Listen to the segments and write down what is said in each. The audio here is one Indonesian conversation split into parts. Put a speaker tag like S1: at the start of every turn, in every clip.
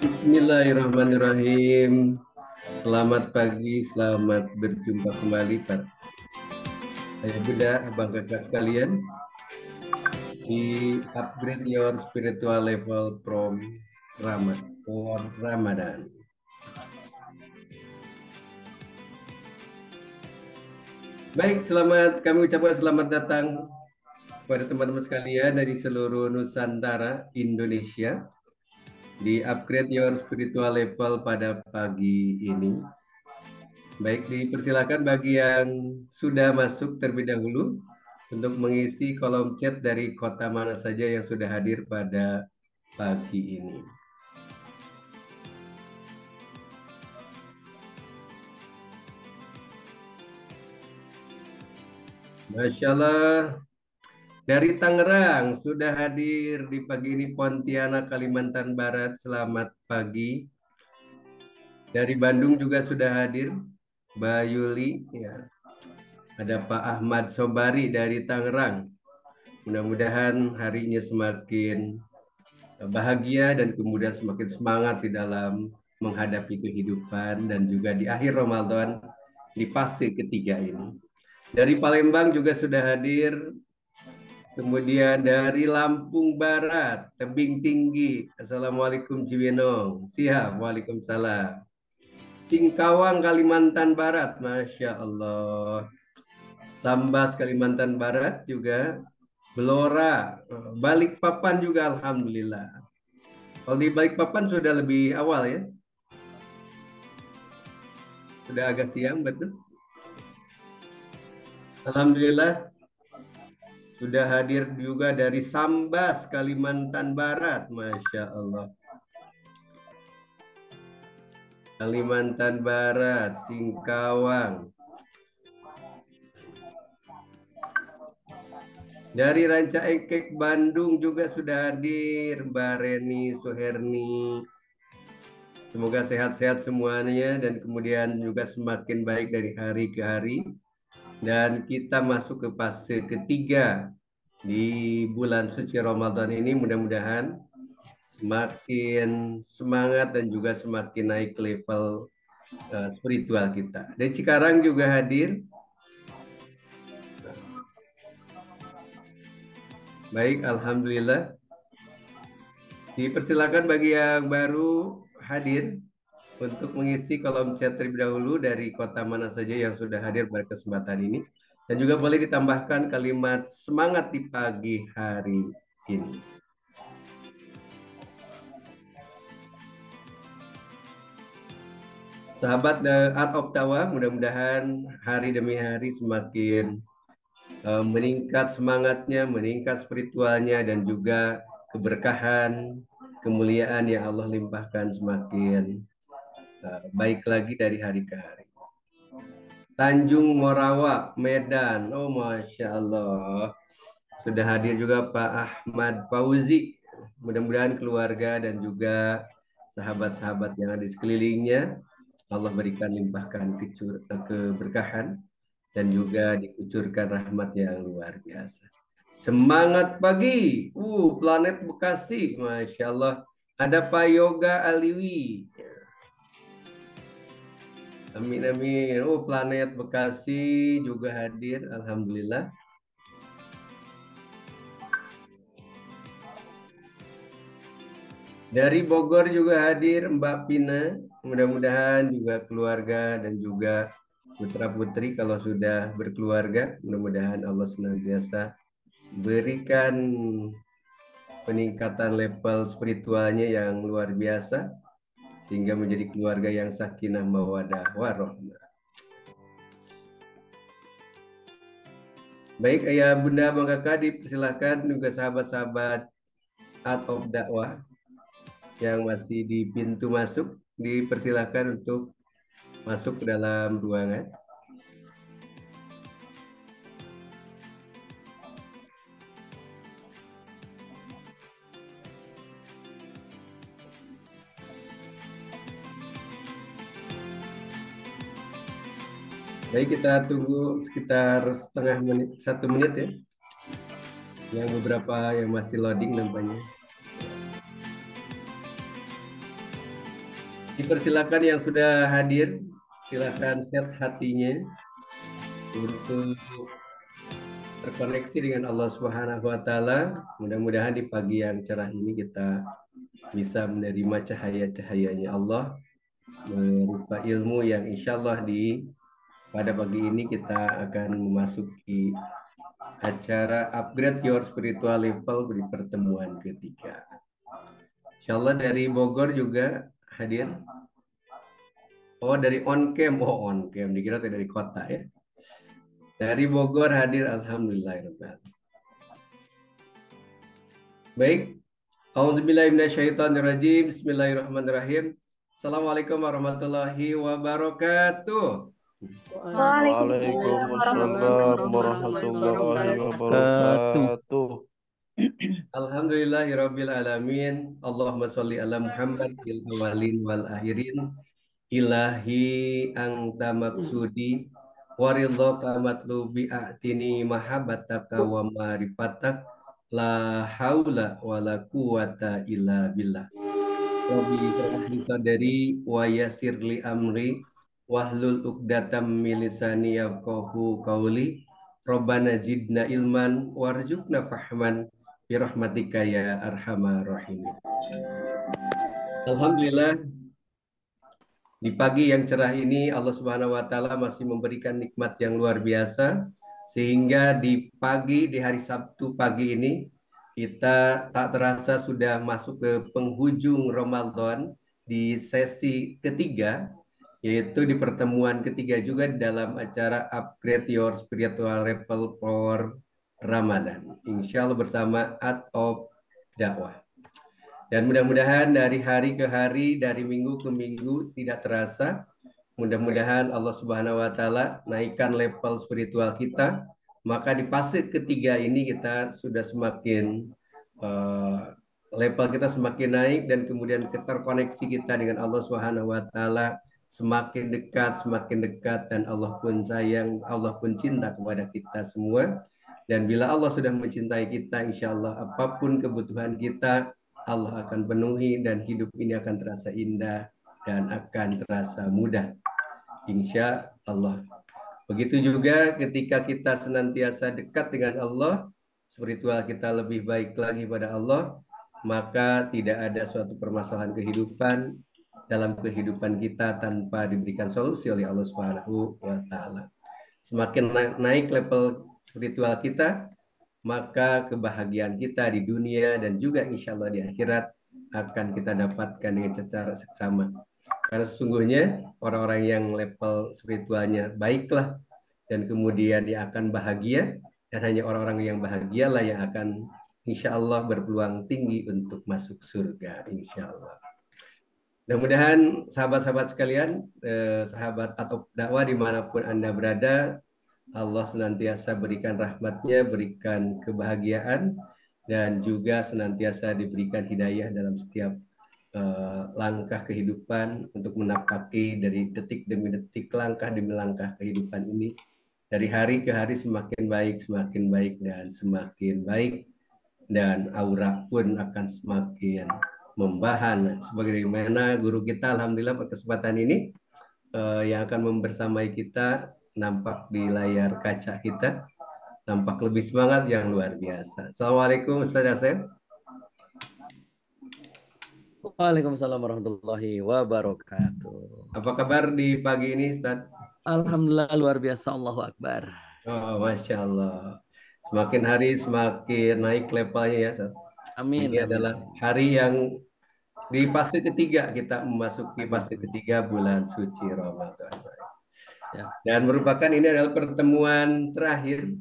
S1: Bismillahirrahmanirrahim. Selamat pagi, selamat berjumpa kembali Pak Ayah Bunda, Abang Kakak sekalian di Upgrade Your Spiritual Level from Ramadan. Baik, kami ucapkan selamat datang kepada teman-teman sekalian dari seluruh Nusantara Indonesia di Upgrade Your Spiritual Level pada pagi ini. Baik, dipersilakan bagi yang sudah masuk terlebih dahulu untuk mengisi kolom chat dari kota mana saja yang sudah hadir pada pagi ini. Masya Allah, dari Tangerang sudah hadir di pagi ini Pontianak, Kalimantan Barat. Selamat pagi. Dari Bandung juga sudah hadir Mbak Yuli. Ya. Ada Pak Ahmad Sobari dari Tangerang. Mudah-mudahan harinya semakin bahagia dan kemudian semakin semangat di dalam menghadapi kehidupan dan juga di akhir Ramadan di fase ketiga ini. Dari Palembang juga sudah hadir, kemudian dari Lampung Barat, Tebing Tinggi, Assalamualaikum Ciwenong, siap, Waalaikumsalam. Singkawang Kalimantan Barat, Masya Allah. Sambas Kalimantan Barat juga, Belora, Balikpapan juga Alhamdulillah. Kalau di Balikpapan sudah lebih awal ya, sudah agak siang betul. Alhamdulillah sudah hadir juga dari Sambas, Kalimantan Barat, Masya Allah. Kalimantan Barat, Singkawang. Dari Ranca Ekek, Bandung juga sudah hadir, Mbak Reni Suherni. Semoga sehat-sehat semuanya dan kemudian juga semakin baik dari hari ke hari. Dan kita masuk ke fase ketiga di bulan suci Ramadan ini, mudah-mudahan semakin semangat dan juga semakin naik level spiritual kita. Dari Cikarang juga hadir. Baik, Alhamdulillah. Dipersilakan bagi yang baru hadir untuk mengisi kolom chat terlebih dahulu dari kota mana saja yang sudah hadir pada kesempatan ini. Dan juga boleh ditambahkan kalimat semangat di pagi hari ini. Sahabat Art of Tawa, mudah-mudahan hari demi hari semakin meningkat semangatnya, meningkat spiritualnya, dan juga keberkahan, kemuliaan yang Allah limpahkan semakin baik lagi dari hari ke hari. Tanjung Morawa, Medan. Oh, Masya Allah. Sudah hadir juga Pak Ahmad Fauzi. Mudah-mudahan keluarga dan juga sahabat-sahabat yang ada di sekelilingnya Allah berikan limpahkan keberkahan dan juga dikucurkan rahmat yang luar biasa. Semangat pagi. Planet Bekasi. Masya Allah. Ada Pak Yoga Aliwi. Amin, amin. Planet Bekasi juga hadir. Alhamdulillah. Dari Bogor juga hadir Mbak Pina. Mudah-mudahan juga keluarga dan juga putra-putri kalau sudah berkeluarga, mudah-mudahan Allah senantiasa berikan peningkatan level spiritualnya yang luar biasa sehingga menjadi keluarga yang sakinah mawadah warohmah. Baik, ayah bunda bang kakak, dipersilakan juga sahabat-sahabat atau dakwah yang masih di pintu masuk, dipersilakan untuk masuk ke dalam ruangan. Baik, kita tunggu sekitar setengah menit, 1 menit ya. Yang beberapa yang masih loading nampaknya. Dipersilakan yang sudah hadir, silakan set hatinya untuk terkoneksi dengan Allah Subhanahu wa taala. Mudah-mudahan di pagi yang cerah ini kita bisa menerima cahaya-cahayanya Allah berupa ilmu yang insya Allah pada pagi ini kita akan memasuki acara upgrade your spiritual level di pertemuan ketiga. Insya Allah dari Bogor juga hadir. Oh, dari on cam. Oh, on cam. Dikira dari kota ya. Dari Bogor hadir, alhamdulillah. Baik. Auzubillahiminasyaitonirrajim. Bismillahirrahmanirrahim. Assalamualaikum warahmatullahi wabarakatuh.
S2: Waalaikumsalam warahmatullahi wabarakatuh.
S1: Alhamdulillahirabbil alamin. Allahumma sholli ala Muhammad fil awwalin wal akhirin. Ilahi anta maksudi waridhaka matlubi a'tini mahabbataka wa ma'rifatak la haula wa la quwata illa billah. Rabbi israh li sadri wa yassir li amri wahlul 'uqdatam min lisani yafqahu qawli. Rabbana zidna ilman warzuqna fahman bi rahmatika ya arhamar rahimin. Alhamdulillah, di pagi yang cerah ini Allah Subhanahu wa taala masih memberikan nikmat yang luar biasa sehingga di hari Sabtu pagi ini kita tak terasa sudah masuk ke penghujung Ramadan di sesi ketiga, yaitu di pertemuan ketiga juga dalam acara Upgrade Your Spiritual Level for Ramadan. Insya Allah bersama Art of Dakwah. Dan mudah-mudahan dari hari ke hari, dari minggu ke minggu tidak terasa. Mudah-mudahan Allah Subhanahu wa taala naikkan level spiritual kita. Maka di fase ketiga ini kita sudah semakin level kita semakin naik dan kemudian keterkoneksi kita dengan Allah Subhanahu wa taala semakin dekat dan Allah pun sayang, Allah pun cinta kepada kita semua. Dan bila Allah sudah mencintai kita, insya Allah apapun kebutuhan kita Allah akan penuhi dan hidup ini akan terasa indah dan akan terasa mudah. Insya Allah. Begitu juga ketika kita senantiasa dekat dengan Allah, spiritual kita lebih baik lagi pada Allah, maka tidak ada suatu permasalahan kehidupan dalam kehidupan kita tanpa diberikan solusi oleh Allah Subhanahu wa taala. Semakin naik level spiritual kita, maka kebahagiaan kita di dunia dan juga insya Allah di akhirat akan kita dapatkan dengan secara seksama. Karena sesungguhnya orang-orang yang level spiritualnya baiklah dan kemudian dia akan bahagia, dan hanya orang-orang yang bahagialah yang akan insya Allah berpeluang tinggi untuk masuk surga insya Allah. Mudah-mudahan sahabat-sahabat sekalian, sahabat atau dakwah dimanapun Anda berada, Allah senantiasa berikan rahmatnya, berikan kebahagiaan, dan juga senantiasa diberikan hidayah dalam setiap langkah kehidupan untuk menapaki dari detik demi detik, langkah demi langkah kehidupan ini. Dari hari ke hari semakin baik, dan semakin baik. Dan aura pun akan semakin membahan. Sebagaimana guru kita, alhamdulillah pada kesempatan ini, yang akan membersamai kita nampak di layar kaca kita, nampak lebih semangat yang luar biasa. Assalamualaikum Ustaz Asep.
S3: Waalaikumsalam warahmatullahi wabarakatuh.
S1: Apa kabar di pagi ini Ustaz?
S3: Alhamdulillah luar biasa, Allahu Akbar.
S1: Oh, Masya Allah. Semakin hari semakin naik levelnya ya Ustaz.
S3: Amin.
S1: Ini adalah hari yang di fase ketiga, kita memasuki fase ketiga bulan suci Ramadan.
S3: Ya.
S1: Dan merupakan ini adalah pertemuan terakhir,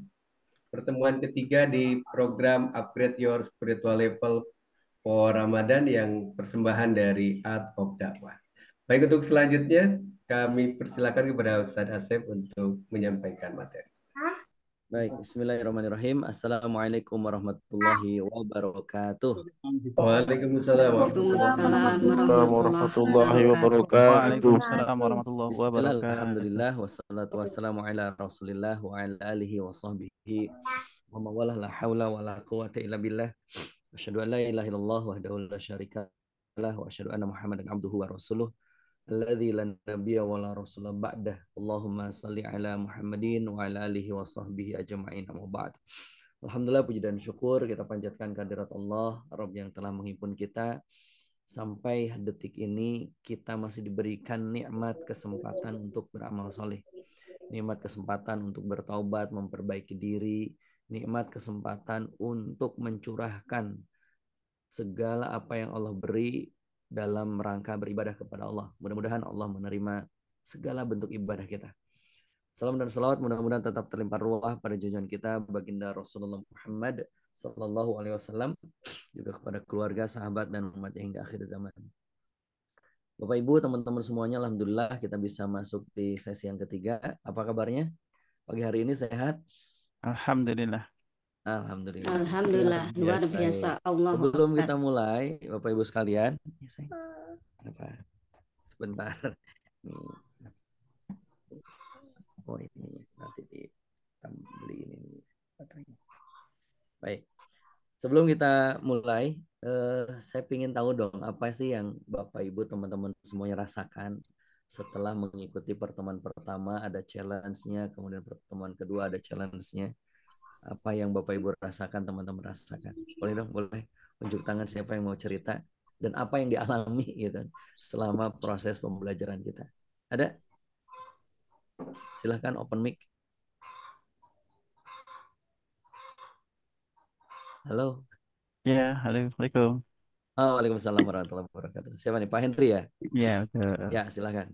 S1: pertemuan ketiga di program Upgrade Your Spiritual Level for Ramadan yang persembahan dari Art of Dakwah. Baik, untuk selanjutnya kami persilakan kepada Ustaz Asep untuk menyampaikan materi.
S3: Baik, bismillahirrahmanirrahim. Assalamualaikum warahmatullahi wabarakatuh.
S1: Waalaikumsalam
S2: warahmatullahi wabarakatuh.
S4: Waalaikumsalam warahmatullahi wabarakatuh.
S3: Alhamdulillah wassalatu wassalamu ala Rasulillah wa ala alihi wa sahbihi wa mawalah la haula wa la quwata illa billah. Asyhadu an la ilaha illallah wahdahu la syarika lah wa asyhadu anna Muhammadan abduhu wa rasuluh. alladzi la nabiyya wa la rasula ba'dah. Allahumma salli ala Muhammadin wa ala alihi wa sahbihi ajma'in. Amma ba'd. Alhamdulillah, puji dan syukur kita panjatkan kehadirat Allah, Rabb yang telah menghimpun kita sampai detik ini. Kita masih diberikan nikmat kesempatan untuk beramal soleh, nikmat kesempatan untuk bertaubat, memperbaiki diri, nikmat kesempatan untuk mencurahkan segala apa yang Allah beri dalam rangka beribadah kepada Allah. Mudah-mudahan Allah menerima segala bentuk ibadah kita. Salam dan salawat mudah-mudahan tetap terlimpah ruah pada junjungan kita baginda Rasulullah Muhammad Sallallahu Alaihi Wasallam, juga kepada keluarga, sahabat dan umatnya hingga akhir zaman. Bapak Ibu, teman-teman semuanya, alhamdulillah kita bisa masuk di sesi yang ketiga. Apa kabarnya? Pagi hari ini sehat?
S4: Alhamdulillah.
S3: Alhamdulillah.
S5: Alhamdulillah, luar biasa. Allah.
S3: Sebelum kita mulai, Bapak Ibu sekalian, sebentar. Oh ini nanti beli ini baterainya. Baik. Sebelum kita mulai, saya ingin tahu dong apa sih yang Bapak Ibu teman-teman semuanya rasakan setelah mengikuti pertemuan pertama, ada challenge-nya, kemudian pertemuan kedua ada challenge-nya. Apa yang Bapak Ibu rasakan, teman-teman rasakan? Boleh dong, boleh unjuk tangan siapa yang mau cerita dan apa yang dialami gitu selama proses pembelajaran kita. Ada? Silahkan open mic. Halo.
S4: Ya, Assalamualaikum.
S3: Oh, waalaikumsalam warahmatullahi wabarakatuh. Siapa nih, Pak Henry ya?
S4: Ya, betul.
S3: Ya, silahkan.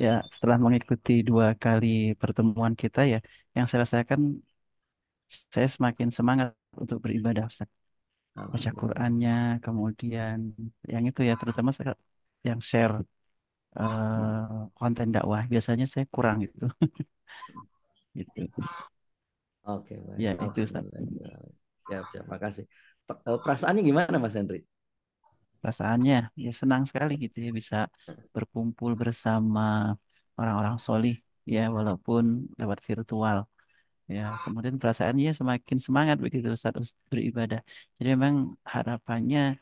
S4: Ya, setelah mengikuti 2 kali pertemuan kita ya, yang saya rasakan saya semakin semangat untuk beribadah, Ustaz. Baca Qurannya, kemudian yang itu ya, terutama saya yang share konten dakwah. Biasanya saya kurang itu. Gitu.
S3: Oke, baik.
S4: Ya, itu Ustaz.
S3: Siap, makasih. Perasaannya gimana, Mas Henry?
S4: Perasaannya ya senang sekali gitu ya, bisa berkumpul bersama orang-orang solih ya, walaupun lewat virtual ya. Kemudian perasaannya semakin semangat begitu Ustaz beribadah. Jadi memang harapannya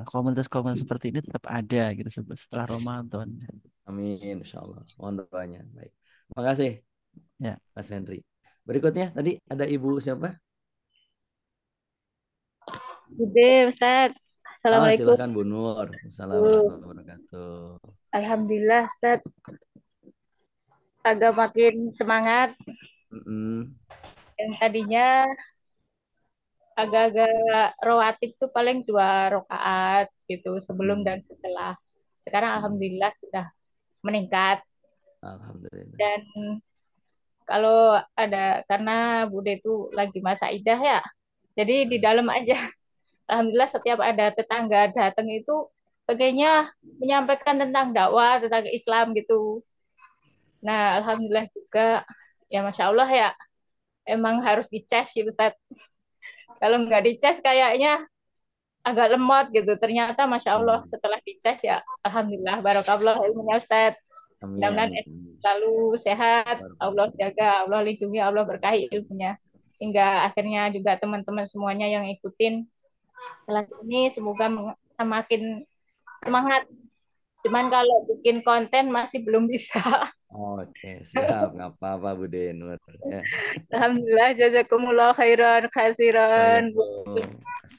S4: komunitas-komunitas seperti ini tetap ada gitu setelah Ramadan.
S3: Amin, insya Allah. Mohon doanya. Baik. Makasih,
S4: Ya.
S3: Mas Henry. Berikutnya tadi ada Ibu siapa?
S6: Bude, Ustaz. Assalamualaikum.
S3: Silakan Bu Nur. Assalamualaikum warahmatullahi wabarakatuh.
S6: Alhamdulillah, Ustaz. Agak makin semangat. Yang tadinya agak-agak rawatib tuh paling 2 rakaat gitu sebelum dan setelah. Sekarang alhamdulillah sudah meningkat.
S3: Alhamdulillah.
S6: Dan kalau ada, karena Bude itu lagi masa idah ya, jadi di dalam aja. Alhamdulillah setiap ada tetangga datang itu pengennya menyampaikan tentang dakwah, tentang Islam gitu. Nah, alhamdulillah juga, ya Masya Allah ya, emang harus dicas gitu, Tat. Kalau nggak dicas kayaknya agak lemot gitu. Ternyata Masya Allah setelah dicas ya, alhamdulillah, barokallah ilmunya Ustaz. Mudah-mudahan selalu sehat, Allah jaga, Allah lindungi, Allah berkahi ilmunya. Hingga akhirnya juga teman-teman semuanya yang ikutin kelas ini semoga semakin semangat. Cuman kalau bikin konten masih belum bisa.
S3: Oke, siap. Nggak apa-apa Bu Denur. Ya.
S6: Alhamdulillah, jazakumullah khairan khasiran.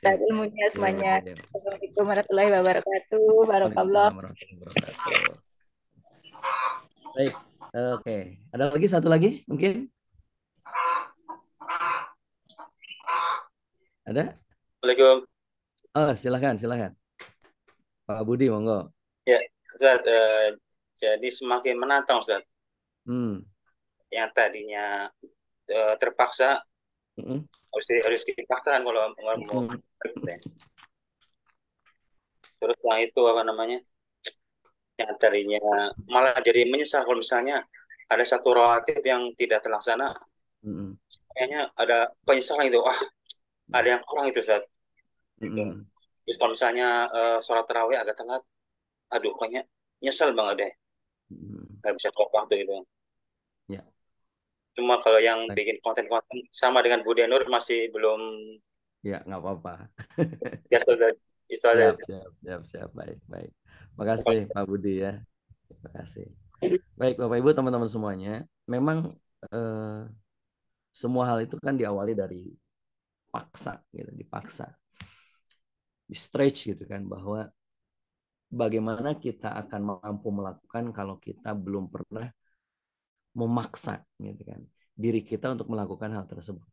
S6: Dan ilmunya semuanya. Assalamualaikum warahmatullahi wabarakatuh. Barakallah.
S3: Baik, oke. Ada lagi satu lagi mungkin? Ada?
S7: Assalamualaikum.
S3: Oh, silakan. Pak Budi, monggo.
S7: Ya, Ustaz, jadi semakin menantang, Ustaz. Yang tadinya terpaksa, harus dipaksakan kalau mau. Terus yang itu apa namanya? Yang tadinya malah jadi menyesal kalau misalnya ada satu rawatib yang tidak terlaksana. Kayaknya ada penyesalan itu. Ada yang kurang itu, Ustaz. Gitu. Terus kalau misalnya sholat tarawih agak telat, aduh kayaknya nyesel banget deh, nggak bisa tepat waktu itu.
S3: Ya.
S7: Cuma kalau yang bikin konten-konten sama dengan Bu Denur masih belum.
S3: Ya, nggak apa-apa.
S7: Ya sudah,
S3: Siap, baik. Makasih Pak Budi ya. Terima kasih. Baik Bapak Ibu teman-teman semuanya, memang semua hal itu kan diawali dari paksa gitu, dipaksa, di stretch gitu kan, bahwa bagaimana kita akan mampu melakukan kalau kita belum pernah memaksa gitu kan diri kita untuk melakukan hal tersebut.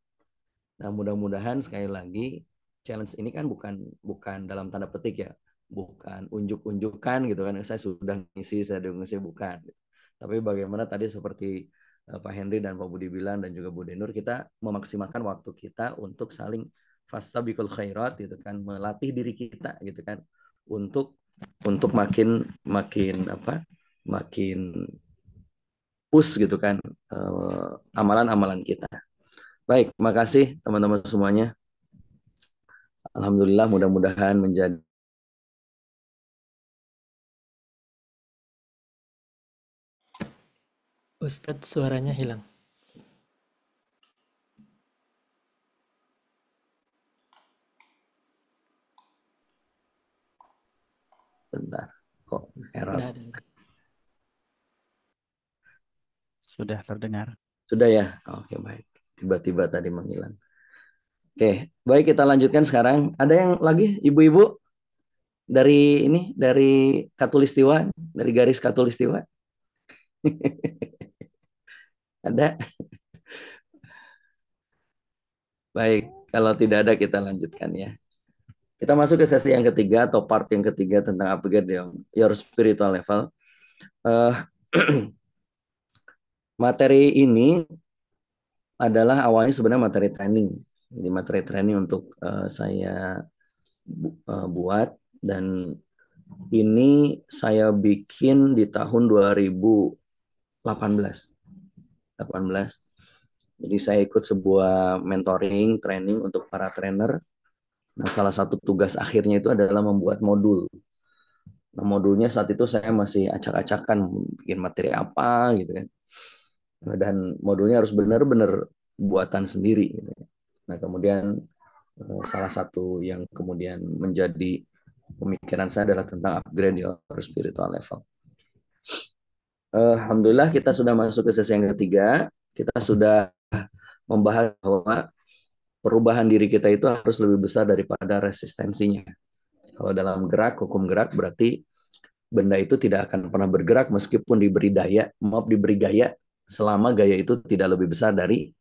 S3: Nah, mudah-mudahan sekali lagi challenge ini kan bukan dalam tanda petik ya, bukan unjuk-unjukkan gitu kan, saya sudah ngisi bukan. Tapi bagaimana tadi seperti Pak Henry dan Pak Budi bilang dan juga Bu Denur, kita memaksimalkan waktu kita untuk saling fastabiqul khairat gitu kan, melatih diri kita gitu kan untuk makin push gitu kan amalan-amalan kita. Baik, makasih teman-teman semuanya. Alhamdulillah, mudah-mudahan menjadi
S8: Ustadz suaranya hilang.
S3: bentar. Kok error?
S4: Sudah terdengar.
S3: Sudah ya? Oke, baik. Tiba-tiba tadi menghilang. Oke, baik, kita lanjutkan sekarang. Ada yang lagi ibu-ibu dari Katulistiwa, dari garis Katulistiwa? Ada? Baik, kalau tidak ada kita lanjutkan ya. Kita masuk ke sesi yang ketiga atau part yang ketiga tentang upgrade your spiritual level. Materi ini adalah awalnya sebenarnya materi training. Jadi materi training untuk saya buat, dan ini saya bikin di tahun 2018. Jadi saya ikut sebuah mentoring training untuk para trainer. Nah, salah satu tugas akhirnya itu adalah membuat modul. Nah, modulnya saat itu saya masih acak-acakan bikin materi apa gitu kan. Dan modulnya harus benar-benar buatan sendiri gitu. Nah, kemudian salah satu yang kemudian menjadi pemikiran saya adalah tentang upgrade your spiritual level. Alhamdulillah kita sudah masuk ke sesi yang ketiga. Kita sudah membahas bahwa perubahan diri kita itu harus lebih besar daripada resistensinya. Kalau dalam hukum gerak berarti benda itu tidak akan pernah bergerak meskipun diberi gaya, selama gaya itu tidak lebih besar dari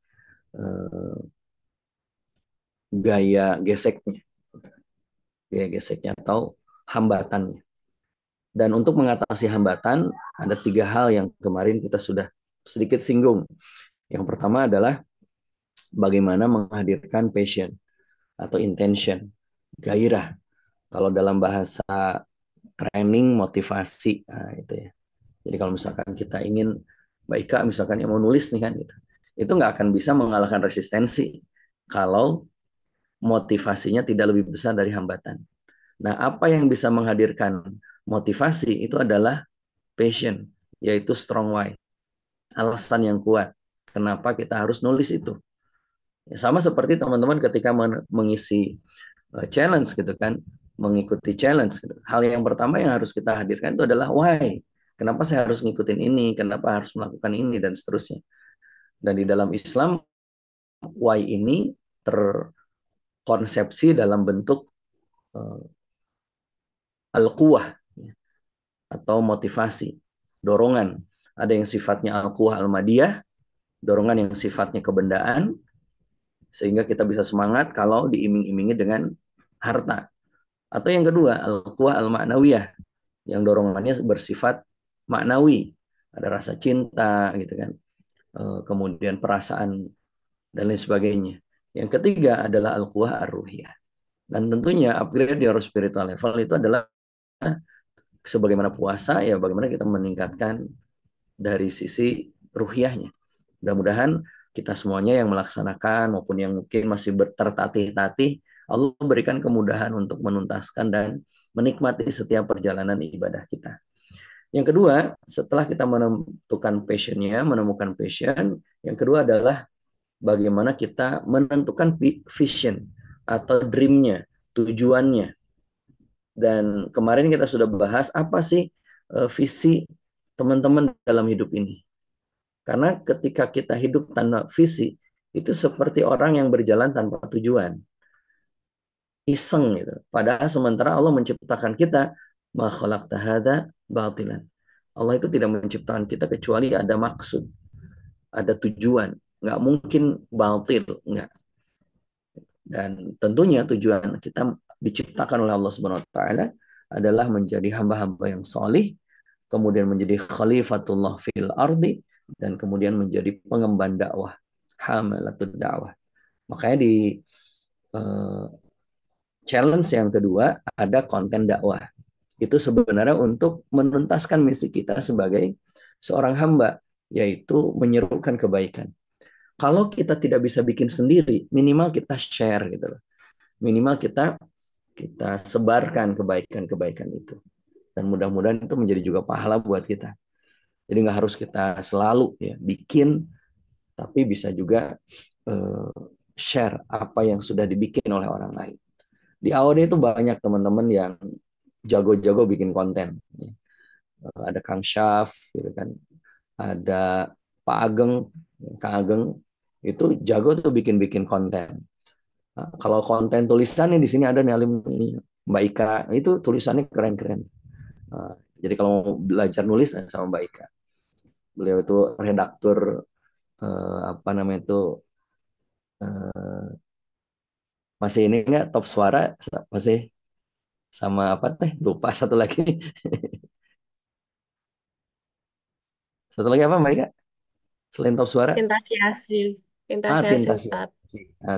S3: gaya geseknya. Gaya geseknya atau hambatannya. Dan untuk mengatasi hambatan, ada 3 hal yang kemarin kita sudah sedikit singgung. Yang pertama adalah bagaimana menghadirkan passion atau intention, gairah. Kalau dalam bahasa training, motivasi, nah itu ya. Jadi kalau misalkan kita ingin, Mbak Ika misalkan yang mau nulis nih kan, gitu, itu nggak akan bisa mengalahkan resistensi kalau motivasinya tidak lebih besar dari hambatan. Nah, apa yang bisa menghadirkan motivasi itu adalah passion, yaitu strong why, alasan yang kuat. Kenapa kita harus nulis itu? Ya, sama seperti teman-teman ketika mengisi challenge gitu kan, mengikuti challenge. Gitu. Hal yang pertama yang harus kita hadirkan itu adalah why. Kenapa saya harus ngikutin ini? Kenapa harus melakukan ini dan seterusnya. Dan di dalam Islam, why ini terkonsepsi dalam bentuk al-quwah atau motivasi, dorongan. Ada yang sifatnya al-quwah al-madiyah, dorongan yang sifatnya kebendaan, sehingga kita bisa semangat kalau diiming-imingi dengan harta. Atau yang kedua, al-quwah al-ma'nawiyah, yang dorongannya bersifat maknawi, ada rasa cinta gitu kan, kemudian perasaan dan lain sebagainya. Yang ketiga adalah al-quwah ar-ruhiyah. Dan tentunya upgrade your spiritual level itu adalah sebagaimana puasa, ya bagaimana kita meningkatkan dari sisi ruhiyahnya. Mudah-mudahan kita semuanya yang melaksanakan maupun yang mungkin masih tertatih-tatih, Allah berikan kemudahan untuk menuntaskan dan menikmati setiap perjalanan ibadah kita. Yang kedua, setelah kita menemukan passion, yang kedua adalah bagaimana kita menentukan vision atau dream-nya, tujuannya. Dan kemarin kita sudah bahas apa sih visi teman-teman dalam hidup ini. Karena ketika kita hidup tanpa visi, itu seperti orang yang berjalan tanpa tujuan. Iseng gitu. Padahal sementara Allah menciptakan kita, ma khalaqta hadza batilan. Allah itu tidak menciptakan kita kecuali ada maksud, ada tujuan. Nggak mungkin batil, nggak. Dan tentunya tujuan kita diciptakan oleh Allah Subhanahu wa taala adalah menjadi hamba-hamba yang solih, kemudian menjadi khalifatullah fil ardi, dan kemudian menjadi pengemban dakwah, hamalatud dakwah. Makanya di challenge yang kedua ada konten dakwah. Itu sebenarnya untuk menuntaskan misi kita sebagai seorang hamba, yaitu menyerukan kebaikan. Kalau kita tidak bisa bikin sendiri, minimal kita share gitu loh. Minimal kita sebarkan kebaikan-kebaikan itu. Dan mudah-mudahan itu menjadi juga pahala buat kita. Jadi nggak harus kita selalu ya bikin, tapi bisa juga share apa yang sudah dibikin oleh orang lain. Di awalnya itu banyak teman-teman yang jago-jago bikin konten. Ada Kang Syaf, gitu kan. Ada Pak Ageng, Kang Ageng itu jago tuh bikin konten. Nah, kalau konten tulisannya di sini ada nih Mbak Ika, itu tulisannya keren-keren. Jadi kalau mau belajar nulis sama Mbak Ika, beliau itu redaktur apa namanya itu masih ini nggak Top Suara masih sama apa lupa satu lagi. Satu lagi apa Mbak Ika? Selain Top Suara?
S9: Tinta Siasi. Tinta Siasi, Ustaz.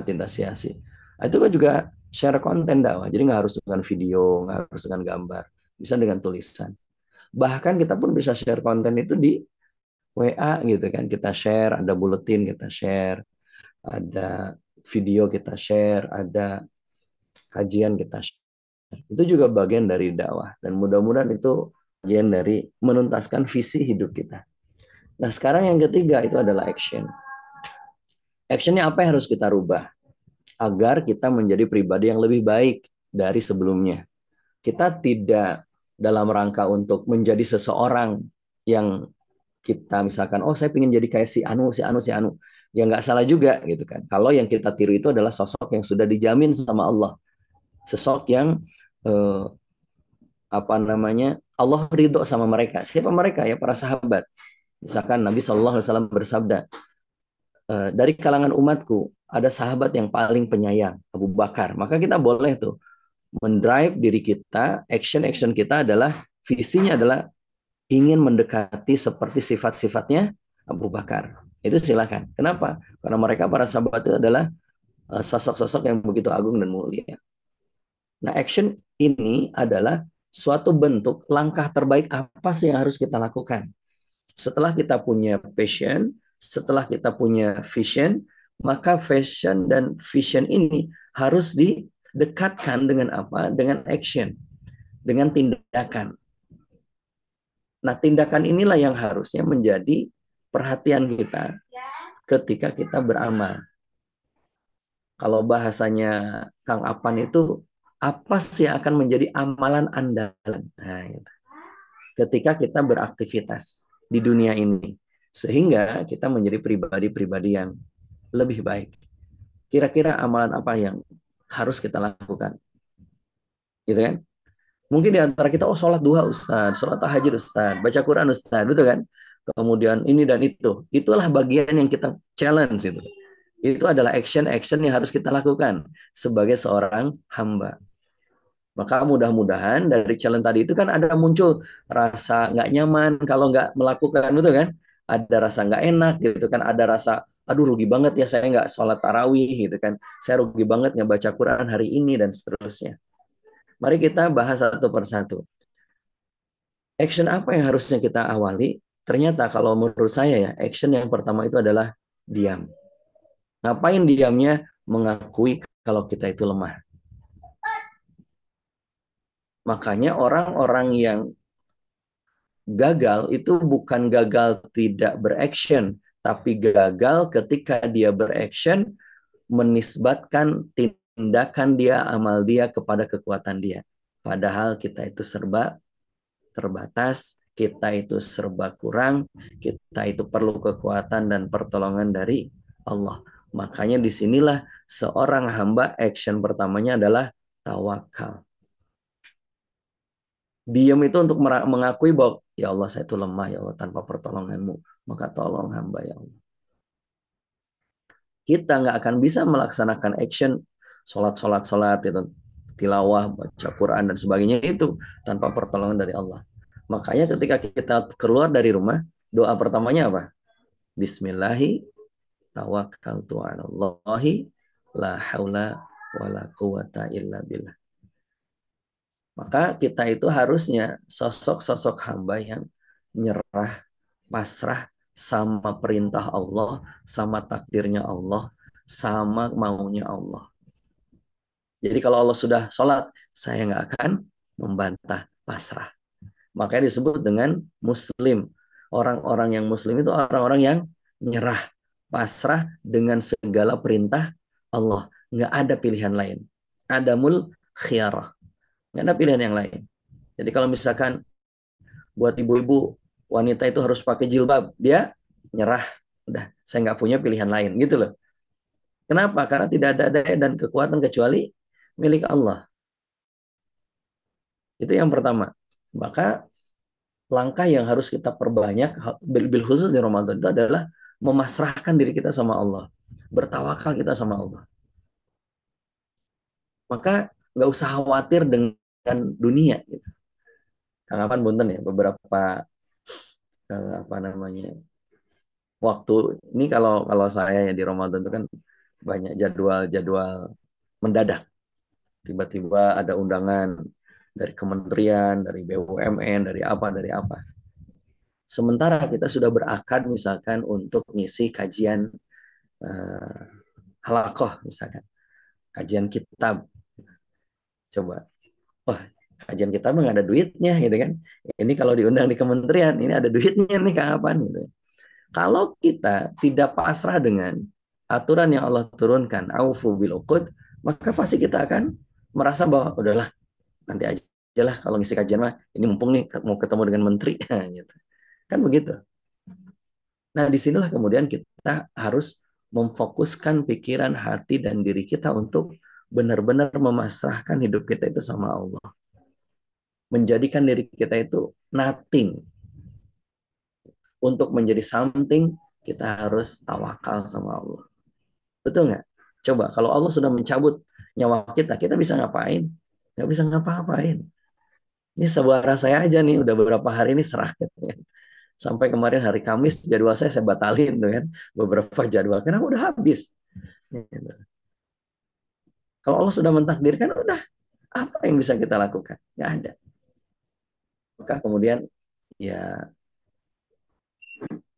S3: Tinta Siasi. Itu kan juga share konten dakwah. Jadi nggak harus dengan video, nggak harus dengan gambar. Bisa dengan tulisan. Bahkan kita pun bisa share konten itu di WA gitu kan. Kita share, ada buletin kita share, ada video kita share, ada kajian kita share. Itu juga bagian dari dakwah. Dan mudah-mudahan itu bagian dari menuntaskan visi hidup kita. Nah sekarang yang ketiga itu adalah action. Actionnya apa yang harus kita rubah agar kita menjadi pribadi yang lebih baik dari sebelumnya. Kita tidak dalam rangka untuk menjadi seseorang yang kita misalkan, oh saya ingin jadi kayak si Anu. Ya nggak salah juga gitu kan. Kalau yang kita tiru itu adalah sosok yang sudah dijamin sama Allah. Sosok yang apa namanya Allah ridho sama mereka. Siapa mereka? Ya para sahabat. Misalkan Nabi SAW bersabda, dari kalangan umatku ada sahabat yang paling penyayang, Abu Bakar. Maka kita boleh tuh mendrive diri kita, action kita adalah, visinya adalah ingin mendekati seperti sifat-sifatnya Abu Bakar. Itu silakan. Kenapa? Karena mereka para sahabat itu adalah sosok-sosok yang begitu agung dan mulia. Nah, action ini adalah suatu bentuk langkah terbaik apa sih yang harus kita lakukan. Setelah kita punya passion, setelah kita punya vision, maka passion dan vision ini harus didekatkan dengan apa? Dengan action, dengan tindakan. Nah, tindakan inilah yang harusnya menjadi perhatian kita ketika kita beramal. Kalau bahasanya Kang Apan itu, apa sih yang akan menjadi amalan andalan? Nah, gitu. Ketika kita beraktivitas di dunia ini, sehingga kita menjadi pribadi-pribadi yang lebih baik. Kira-kira amalan apa yang harus kita lakukan? Gitu kan? Mungkin di antara kita, sholat duha Ustaz, sholat tahajud Ustaz, baca Quran Ustaz, gitu kan? Kemudian ini dan itu. Itulah bagian yang kita challenge itu. Itu adalah action yang harus kita lakukan sebagai seorang hamba. Maka mudah-mudahan dari challenge tadi itu kan ada muncul rasa nggak nyaman kalau nggak melakukan itu kan. Ada rasa nggak enak gitu kan. Ada rasa, aduh rugi banget ya saya nggak sholat tarawih gitu kan. Saya rugi banget nggak baca Quran hari ini dan seterusnya. Mari kita bahas satu persatu. Action apa yang harusnya kita awali? Ternyata kalau menurut saya ya, action yang pertama itu adalah diam. Ngapain diamnya? Mengakui kalau kita itu lemah. Makanya orang-orang yang gagal itu bukan gagal tidak beraction, tapi gagal ketika dia beraction menisbatkan tindakan dia, amal dia kepada kekuatan dia. Padahal kita itu serba terbatas, kita itu serba kurang, kita itu perlu kekuatan dan pertolongan dari Allah. Makanya disinilah seorang hamba action pertamanya adalah tawakal. Diam itu untuk mengakui bahwa ya Allah saya itu lemah ya Allah, tanpa pertolonganmu maka tolong hamba ya Allah. Kita nggak akan bisa melaksanakan action sholat itu, tilawah, baca Quran dan sebagainya itu tanpa pertolongan dari Allah. Makanya ketika kita keluar dari rumah, doa pertamanya apa? Bismillahi tawakkaltu 'alallahi la haula wala quwata illa billah. Maka kita itu harusnya sosok-sosok hamba yang nyerah, pasrah sama perintah Allah, sama takdirnya Allah, sama maunya Allah. Jadi kalau Allah sudah sholat, saya nggak akan membantah, pasrah. Makanya disebut dengan muslim. Orang-orang yang muslim itu orang-orang yang nyerah, pasrah dengan segala perintah Allah. Nggak ada pilihan lain. Adamul khiyarah. Nggak ada pilihan yang lain. Jadi kalau misalkan buat ibu-ibu, wanita itu harus pakai jilbab, dia nyerah. Udah, saya nggak punya pilihan lain, gitu loh. Kenapa? Karena tidak ada daya dan kekuatan kecuali milik Allah. Itu yang pertama. Maka langkah yang harus kita perbanyak, bil khusus di Ramadan itu adalah memasrahkan diri kita sama Allah. Bertawakal kita sama Allah. Maka nggak usah khawatir dengan dunia. Gitu. Kapan punten ya, beberapa waktu ini kalau saya ya di Ramadan itu kan banyak jadwal mendadak. Tiba-tiba ada undangan dari kementerian, dari BUMN, dari apa. Sementara kita sudah berakad misalkan untuk ngisi kajian halaqah misalkan. Kajian kitab. Coba. Wah, kajian kitab nggak ada duitnya gitu kan. Ini kalau diundang di kementerian, ini ada duitnya nih kapan gitu. Kalau kita tidak pasrah dengan aturan yang Allah turunkan, aufu bil uqud, maka pasti kita akan merasa bahwa udahlah, nanti aja lah kalau ngisi kajian mah, ini mumpung nih mau ketemu dengan menteri gitu. Kan begitu. Nah, disinilah kemudian kita harus memfokuskan pikiran, hati, dan diri kita untuk benar-benar memasrahkan hidup kita itu sama Allah. Menjadikan diri kita itu nothing. Untuk menjadi something, kita harus tawakal sama Allah. Betul nggak? Coba, kalau Allah sudah mencabut nyawa kita, kita bisa ngapain? Nggak bisa ngapa-ngapain. Ini sebuah saya aja nih, udah beberapa hari ini serah. Gitu kan. Sampai kemarin hari Kamis, jadwal saya batalin. Gitu kan. Beberapa jadwal, karena udah habis. Gitu. Kalau Allah sudah mentakdirkan, udah. Apa yang bisa kita lakukan? Nggak ada. Maka kemudian, ya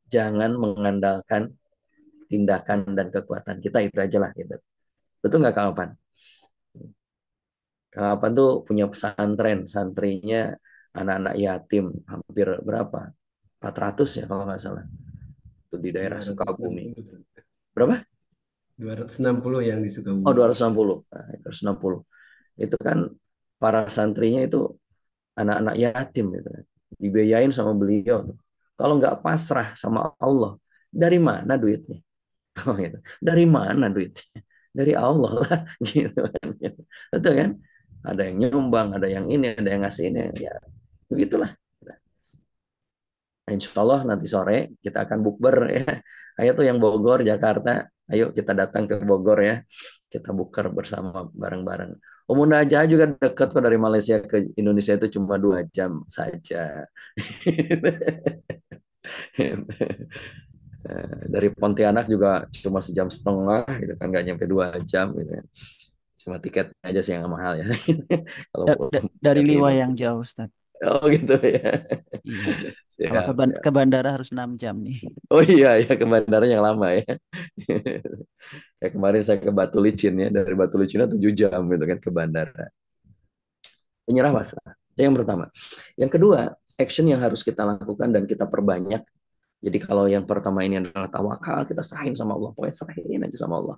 S3: jangan mengandalkan tindakan dan kekuatan kita, itu aja lah gitu. Betul nggak Kang Apan? Kang Apan tuh punya pesantren, santrinya anak-anak yatim hampir berapa? 400 ya kalau nggak salah. Itu di daerah Sukabumi. Berapa?
S1: 260 yang di Sukabumi.
S3: Oh, 260. Nah, 260. Itu kan para santrinya itu anak-anak yatim gitu. Dibiayain sama beliau. Kalau nggak pasrah sama Allah, dari mana duitnya? Oh, gitu. Dari mana duitnya? Dari Allah lah, gitu kan. Betul kan? Ada yang nyumbang, ada yang ini, ada yang ngasih ini, ya begitulah. Insya Allah nanti sore kita akan bukber ya. Ayo tuh yang Bogor, Jakarta, ayo kita datang ke Bogor ya. Kita bukber bersama bareng-bareng. Munajah juga dekat kok dari Malaysia ke Indonesia itu cuma 2 jam saja. Dari Pontianak juga cuma 1,5 jam gitu kan, nggak nyampe 2 jam gitu kan. Cuma tiket aja sih yang mahal ya. Kalau
S4: dari Liwa yang jauh, Ustaz.
S3: Oh gitu ya.
S4: Iya. Kalau ke bandara harus 6 jam nih.
S3: Oh iya ya, ke bandara yang lama ya. Kayak kemarin saya ke Batu Licin ya, dari Batu Licin 7 jam gitu kan ke bandara. Menyerah pasrah. Itu yang pertama. Yang kedua, action yang harus kita lakukan dan kita perbanyak. Jadi kalau yang pertama ini adalah tawakal, kita serahin sama Allah. Pokoknya serahin aja sama Allah.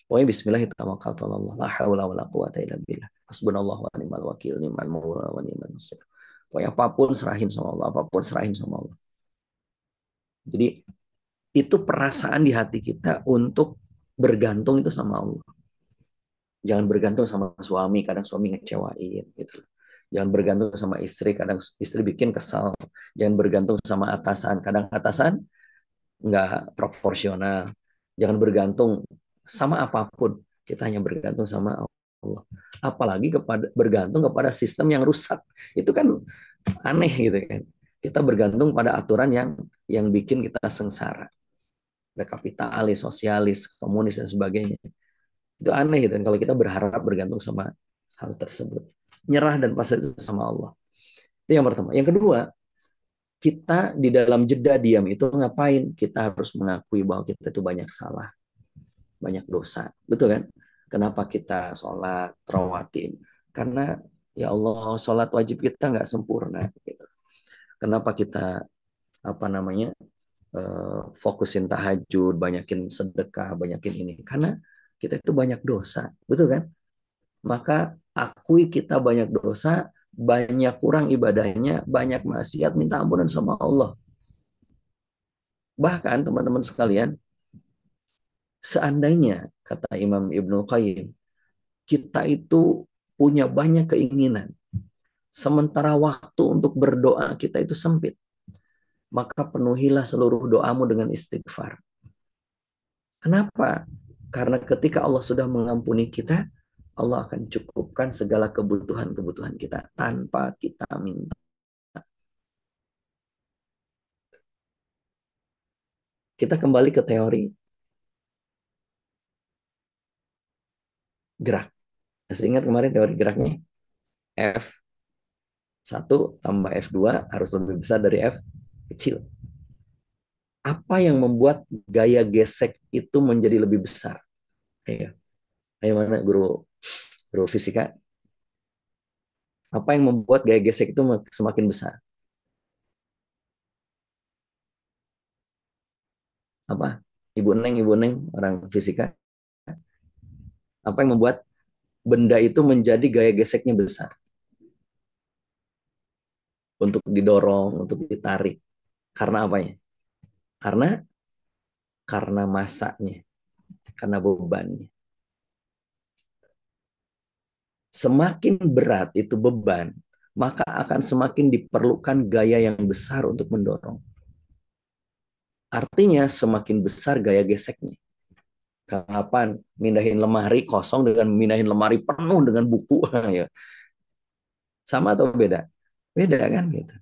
S3: Pokoknya bismillahirrahmanirrahim. La haula wala quwata illa billah. Hasbunallahu wa ni'mal ni'mal wakil, ni'mal maula wa ni'mal nasir. Pokoknya apapun serahin sama Allah, apapun serahin sama Allah. Jadi itu perasaan di hati kita untuk bergantung itu sama Allah. Jangan bergantung sama suami, kadang suami ngecewain gitu. Jangan bergantung sama istri, kadang istri bikin kesal. Jangan bergantung sama atasan, kadang atasan nggak proporsional. Jangan bergantung sama apapun, kita hanya bergantung sama Allah. Apalagi bergantung kepada sistem yang rusak. Itu kan aneh gitu kan. Kita bergantung pada aturan yang bikin kita sengsara. Ada kapitalis, sosialis, komunis dan sebagainya. Itu aneh gitu. Kalau kita berharap bergantung sama hal tersebut. Nyerah dan pasrah itu sama Allah. Itu yang pertama. Yang kedua, kita di dalam jeda diam itu ngapain? Kita harus mengakui bahwa kita itu banyak salah, banyak dosa. Betul kan? Kenapa kita sholat rawatib? Karena ya Allah, sholat wajib kita nggak sempurna. Gitu. Kenapa kita fokusin tahajud, banyakin sedekah, banyakin ini? Karena kita itu banyak dosa. Betul kan? Maka akui kita banyak dosa, banyak kurang ibadahnya, banyak maksiat, minta ampunan sama Allah. Bahkan teman-teman sekalian, seandainya, kata Imam Ibnu Qayyim, kita itu punya banyak keinginan, sementara waktu untuk berdoa kita itu sempit, maka penuhilah seluruh doamu dengan istighfar. Kenapa? Karena ketika Allah sudah mengampuni kita, Allah akan cukupkan segala kebutuhan-kebutuhan kita tanpa kita minta. Kita kembali ke teori gerak. Masih ingat kemarin teori geraknya? F1 tambah F2 harus lebih besar dari F kecil. Apa yang membuat gaya gesek itu menjadi lebih besar? Ayo mana guru fisika? Apa yang membuat gaya gesek itu semakin besar? Apa? Ibu Neng, orang fisika. Apa yang membuat benda itu menjadi gaya geseknya besar? Untuk didorong, untuk ditarik. Karena apanya? Karena masanya, karena bebannya. Semakin berat itu beban, maka akan semakin diperlukan gaya yang besar untuk mendorong. Artinya semakin besar gaya geseknya. Kapan mindahin lemari kosong dengan mindahin lemari penuh dengan buku, ya. Sama atau beda? Beda kan gitu.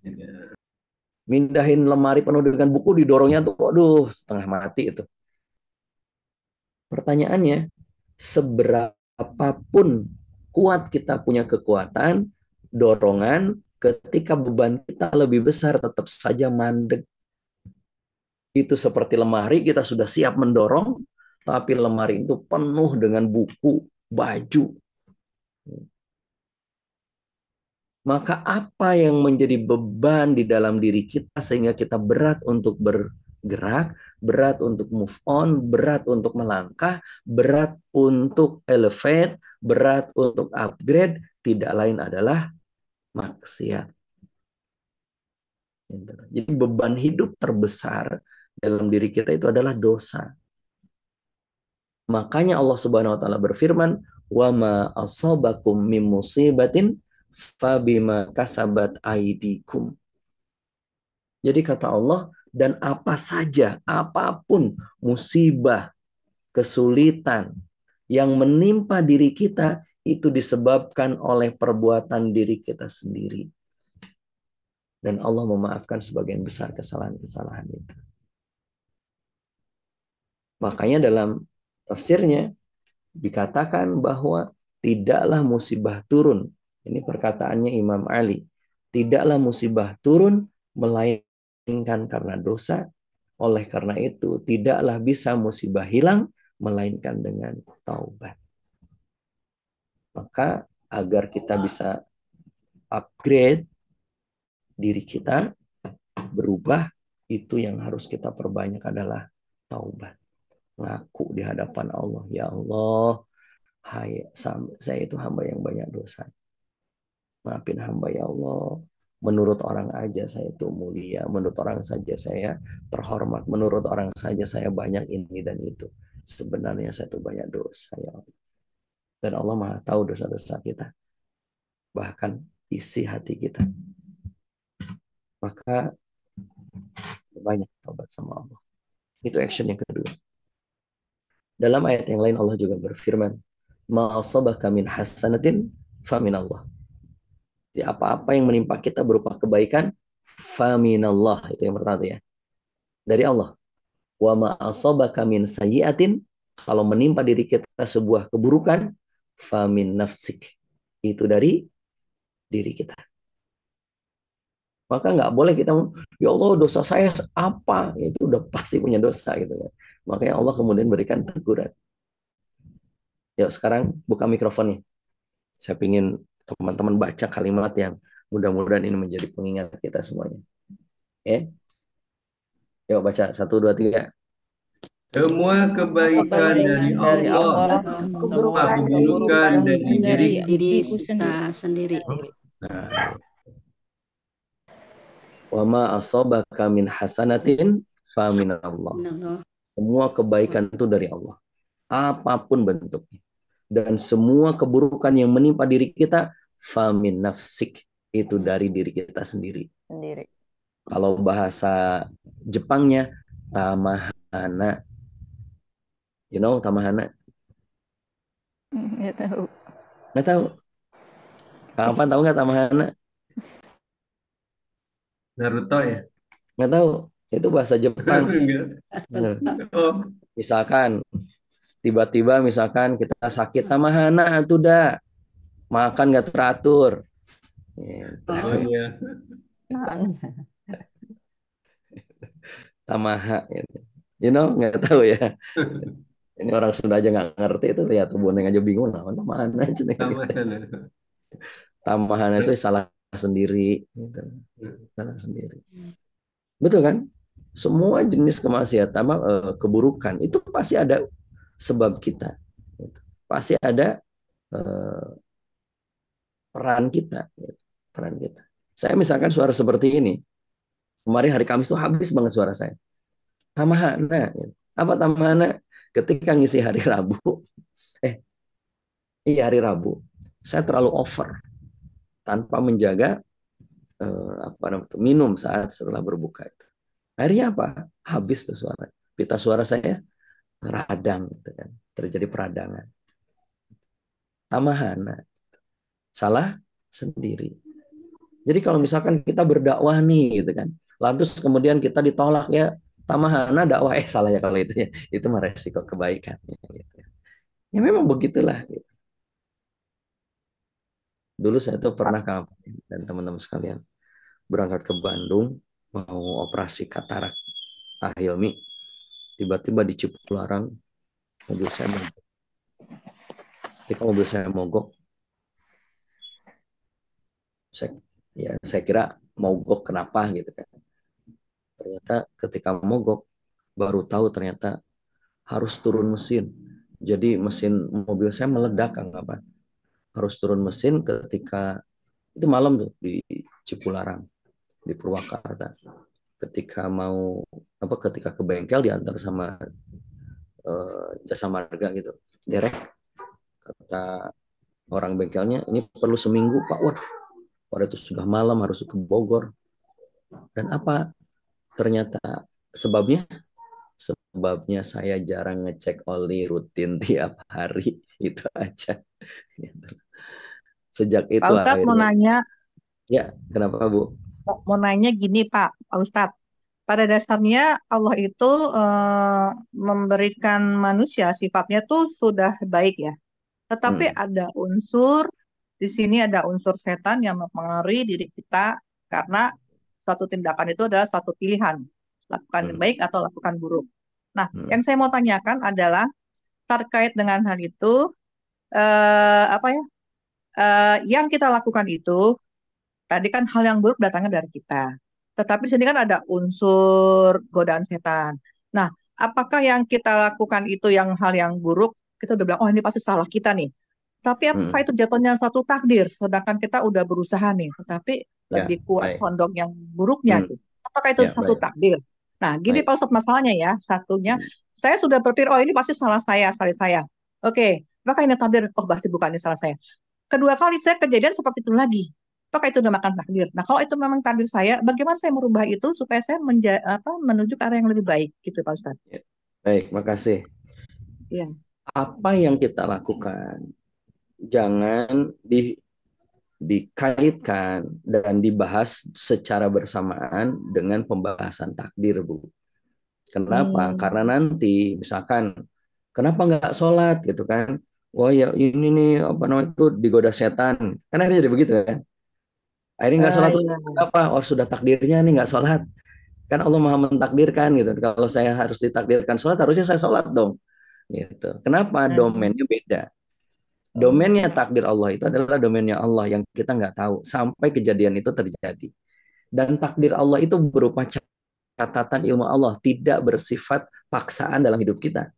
S3: Mindahin lemari penuh dengan buku, didorongnya tuh, aduh, setengah mati itu. Pertanyaannya, seberapapun kuat kita punya kekuatan, dorongan, ketika beban kita lebih besar, tetap saja mandek. Itu seperti lemari, kita sudah siap mendorong, tapi lemari itu penuh dengan buku, baju. Maka apa yang menjadi beban di dalam diri kita sehingga kita berat untuk bergerak, berat untuk move on, berat untuk melangkah, berat untuk elevate, berat untuk upgrade, tidak lain adalah maksiat. Jadi beban hidup terbesar dalam diri kita itu adalah dosa. Makanya Allah Subhanahu wa taala berfirman, "Wa ma asabakum min musibatin fabima kasabat aidikum." Jadi kata Allah, dan apa saja, apapun musibah, kesulitan yang menimpa diri kita itu disebabkan oleh perbuatan diri kita sendiri. Dan Allah memaafkan sebagian besar kesalahan-kesalahan itu. Makanya dalam tafsirnya dikatakan bahwa tidaklah musibah turun. Ini perkataannya Imam Ali. Tidaklah musibah turun melainkan karena dosa. Oleh karena itu, tidaklah bisa musibah hilang melainkan dengan taubat. Maka agar kita bisa upgrade diri kita, berubah, itu yang harus kita perbanyak adalah taubat. Ngaku di hadapan Allah, ya Allah, saya itu hamba yang banyak dosa. Maafin hamba ya Allah. Menurut orang aja saya itu mulia, menurut orang saja saya terhormat, menurut orang saja saya banyak ini dan itu. Sebenarnya saya itu banyak dosa ya Allah. Dan Allah Maha tahu dosa-dosa kita, bahkan isi hati kita. Maka banyak taubat sama Allah. Itu action yang kedua. Dalam ayat yang lain Allah juga berfirman, "Ma asabaka min hasanatin faminallah." Jadi apa-apa yang menimpa kita berupa kebaikan, faminallah, itu yang pertama ya. Dari Allah. Wa ma asabaka min sayyi'atin, kalau menimpa diri kita sebuah keburukan, famin nafsik. Itu dari diri kita. Maka nggak boleh kita, ya Allah dosa saya apa? Itu udah pasti punya dosa gitu kan. Makanya Allah kemudian berikan teguran. Yuk sekarang buka mikrofonnya. Saya ingin teman-teman baca kalimat yang mudah-mudahan ini menjadi pengingat kita semuanya. Oke? Yuk baca 1, 2, 3.
S1: Semua kebaikan dari Allah, semua keburukan dari diri
S5: diri kita sendiri.
S3: Nah, wa ma asabaka min hasanatin fa minallah. Semua kebaikan itu dari Allah. Apapun bentuknya. Dan semua keburukan yang menimpa diri kita, famin nafsik, itu dari diri kita sendiri. Kalau bahasa Jepangnya, tamahana. You know tamahana?
S6: Nggak tahu.
S3: Nggak tahu? Kapan tahu nggak tamahana?
S1: Naruto ya?
S3: Nggak tahu. Itu bahasa Jepang.
S1: Oh.
S3: Misalkan, tiba-tiba misalkan kita sakit, tamahana itu dah. Makan nggak teratur.
S1: Oh iya.
S3: Tamaha gitu. You know, nggak tahu ya. Ini orang Sunda aja nggak ngerti itu, lihat boneng aja bingung lah. Tamahana itu. Tamahana itu salah sendiri gitu. Salah sendiri. Betul kan? Semua jenis kemaksiatan, keburukan itu pasti ada sebab kita. Pasti ada peran kita, peran kita. Saya misalkan suara seperti ini, kemarin hari Kamis tuh habis banget suara saya. Tamahana, apa tamahana? Ketika ngisi hari Rabu, hari Rabu, saya terlalu over tanpa menjaga minum saat setelah berbuka itu. Akhirnya apa? Habis tuh suara. Pita suara saya radang, gitu kan. Terjadi peradangan. Tamahana, salah sendiri. Jadi kalau misalkan kita berdakwah nih, gitu kan, lantas kemudian kita ditolak ya, tamahana dakwah salah ya kalau itu ya, itu mah resiko kebaikan. Gitu. Ya memang begitulah. Gitu. Dulu saya tuh pernah dan teman-teman sekalian berangkat ke Bandung mau operasi katarak Hilmi, tiba-tiba di Cipularang mobil saya mogok. Ketika mobil saya mogok, saya kira mogok kenapa gitu kan. Ternyata ketika mogok baru tahu ternyata harus turun mesin. Jadi mesin mobil saya meledak Kang Kapan. Harus turun mesin ketika itu malam tuh di Cipularang di Purwakarta. Ketika ketika ke bengkel diantar sama jasa marga gitu. Derek kata orang bengkelnya, ini perlu seminggu Pak. Pada itu sudah malam harus ke Bogor. Dan apa? Ternyata sebabnya saya jarang ngecek oli rutin tiap hari. Itu aja. Sejak itu
S10: Pak Ustadz mau nanya.
S3: Ya, kenapa Bu?
S10: Mau nanya gini Pak Ustadz. Pada dasarnya Allah itu memberikan manusia sifatnya tuh sudah baik ya. Tetapi ada unsur, di sini ada unsur setan yang mempengaruhi diri kita karena suatu tindakan itu adalah satu pilihan. Lakukan baik atau lakukan buruk. Nah, yang saya mau tanyakan adalah terkait dengan hal itu, yang kita lakukan itu, tadi kan hal yang buruk datangnya dari kita. Tetapi di sini kan ada unsur godaan setan. Nah, apakah yang kita lakukan itu yang hal yang buruk, kita udah bilang, oh ini pasti salah kita nih. Tapi apakah itu jatuhnya satu takdir? Sedangkan kita udah berusaha nih, tetapi
S3: Ya,
S10: lebih kuat
S3: baik.
S10: condong yang buruknya
S3: Hmm,
S10: itu. Apakah itu
S3: Ya,
S10: satu
S3: baik.
S10: takdir? Nah, gini
S3: Baik.
S10: Pak Ustadz masalahnya ya. Satunya, saya sudah berpikir, oh ini pasti salah saya. Oke, apakah ini takdir? Oh pasti bukan, ini salah saya. Kedua kali saya kejadian seperti itu lagi. Apakah itu dinamakan takdir? Nah, kalau itu memang takdir saya, bagaimana saya merubah itu supaya saya menuju ke arah yang lebih baik, gitu Pak Ustadz.
S3: Ya. Baik, makasih.
S10: Iya.
S3: Apa yang kita lakukan jangan dikaitkan dan dibahas secara bersamaan dengan pembahasan takdir, Bu. Kenapa? Karena nanti misalkan kenapa nggak sholat gitu kan? Wah ya ini nih apa namanya itu digoda setan. Kan akhirnya jadi begitu kan? Akhirnya nggak sholat
S10: Iya.
S3: apa? Oh sudah takdirnya nih nggak sholat. Kan Allah Maha mentakdirkan gitu. Kalau saya harus ditakdirkan sholat, harusnya saya sholat dong. Gitu. Kenapa? Domainnya beda. Domainnya takdir Allah itu adalah domainnya Allah yang kita nggak tahu sampai kejadian itu terjadi. Dan takdir Allah itu berupa catatan ilmu Allah, tidak bersifat paksaan dalam hidup kita.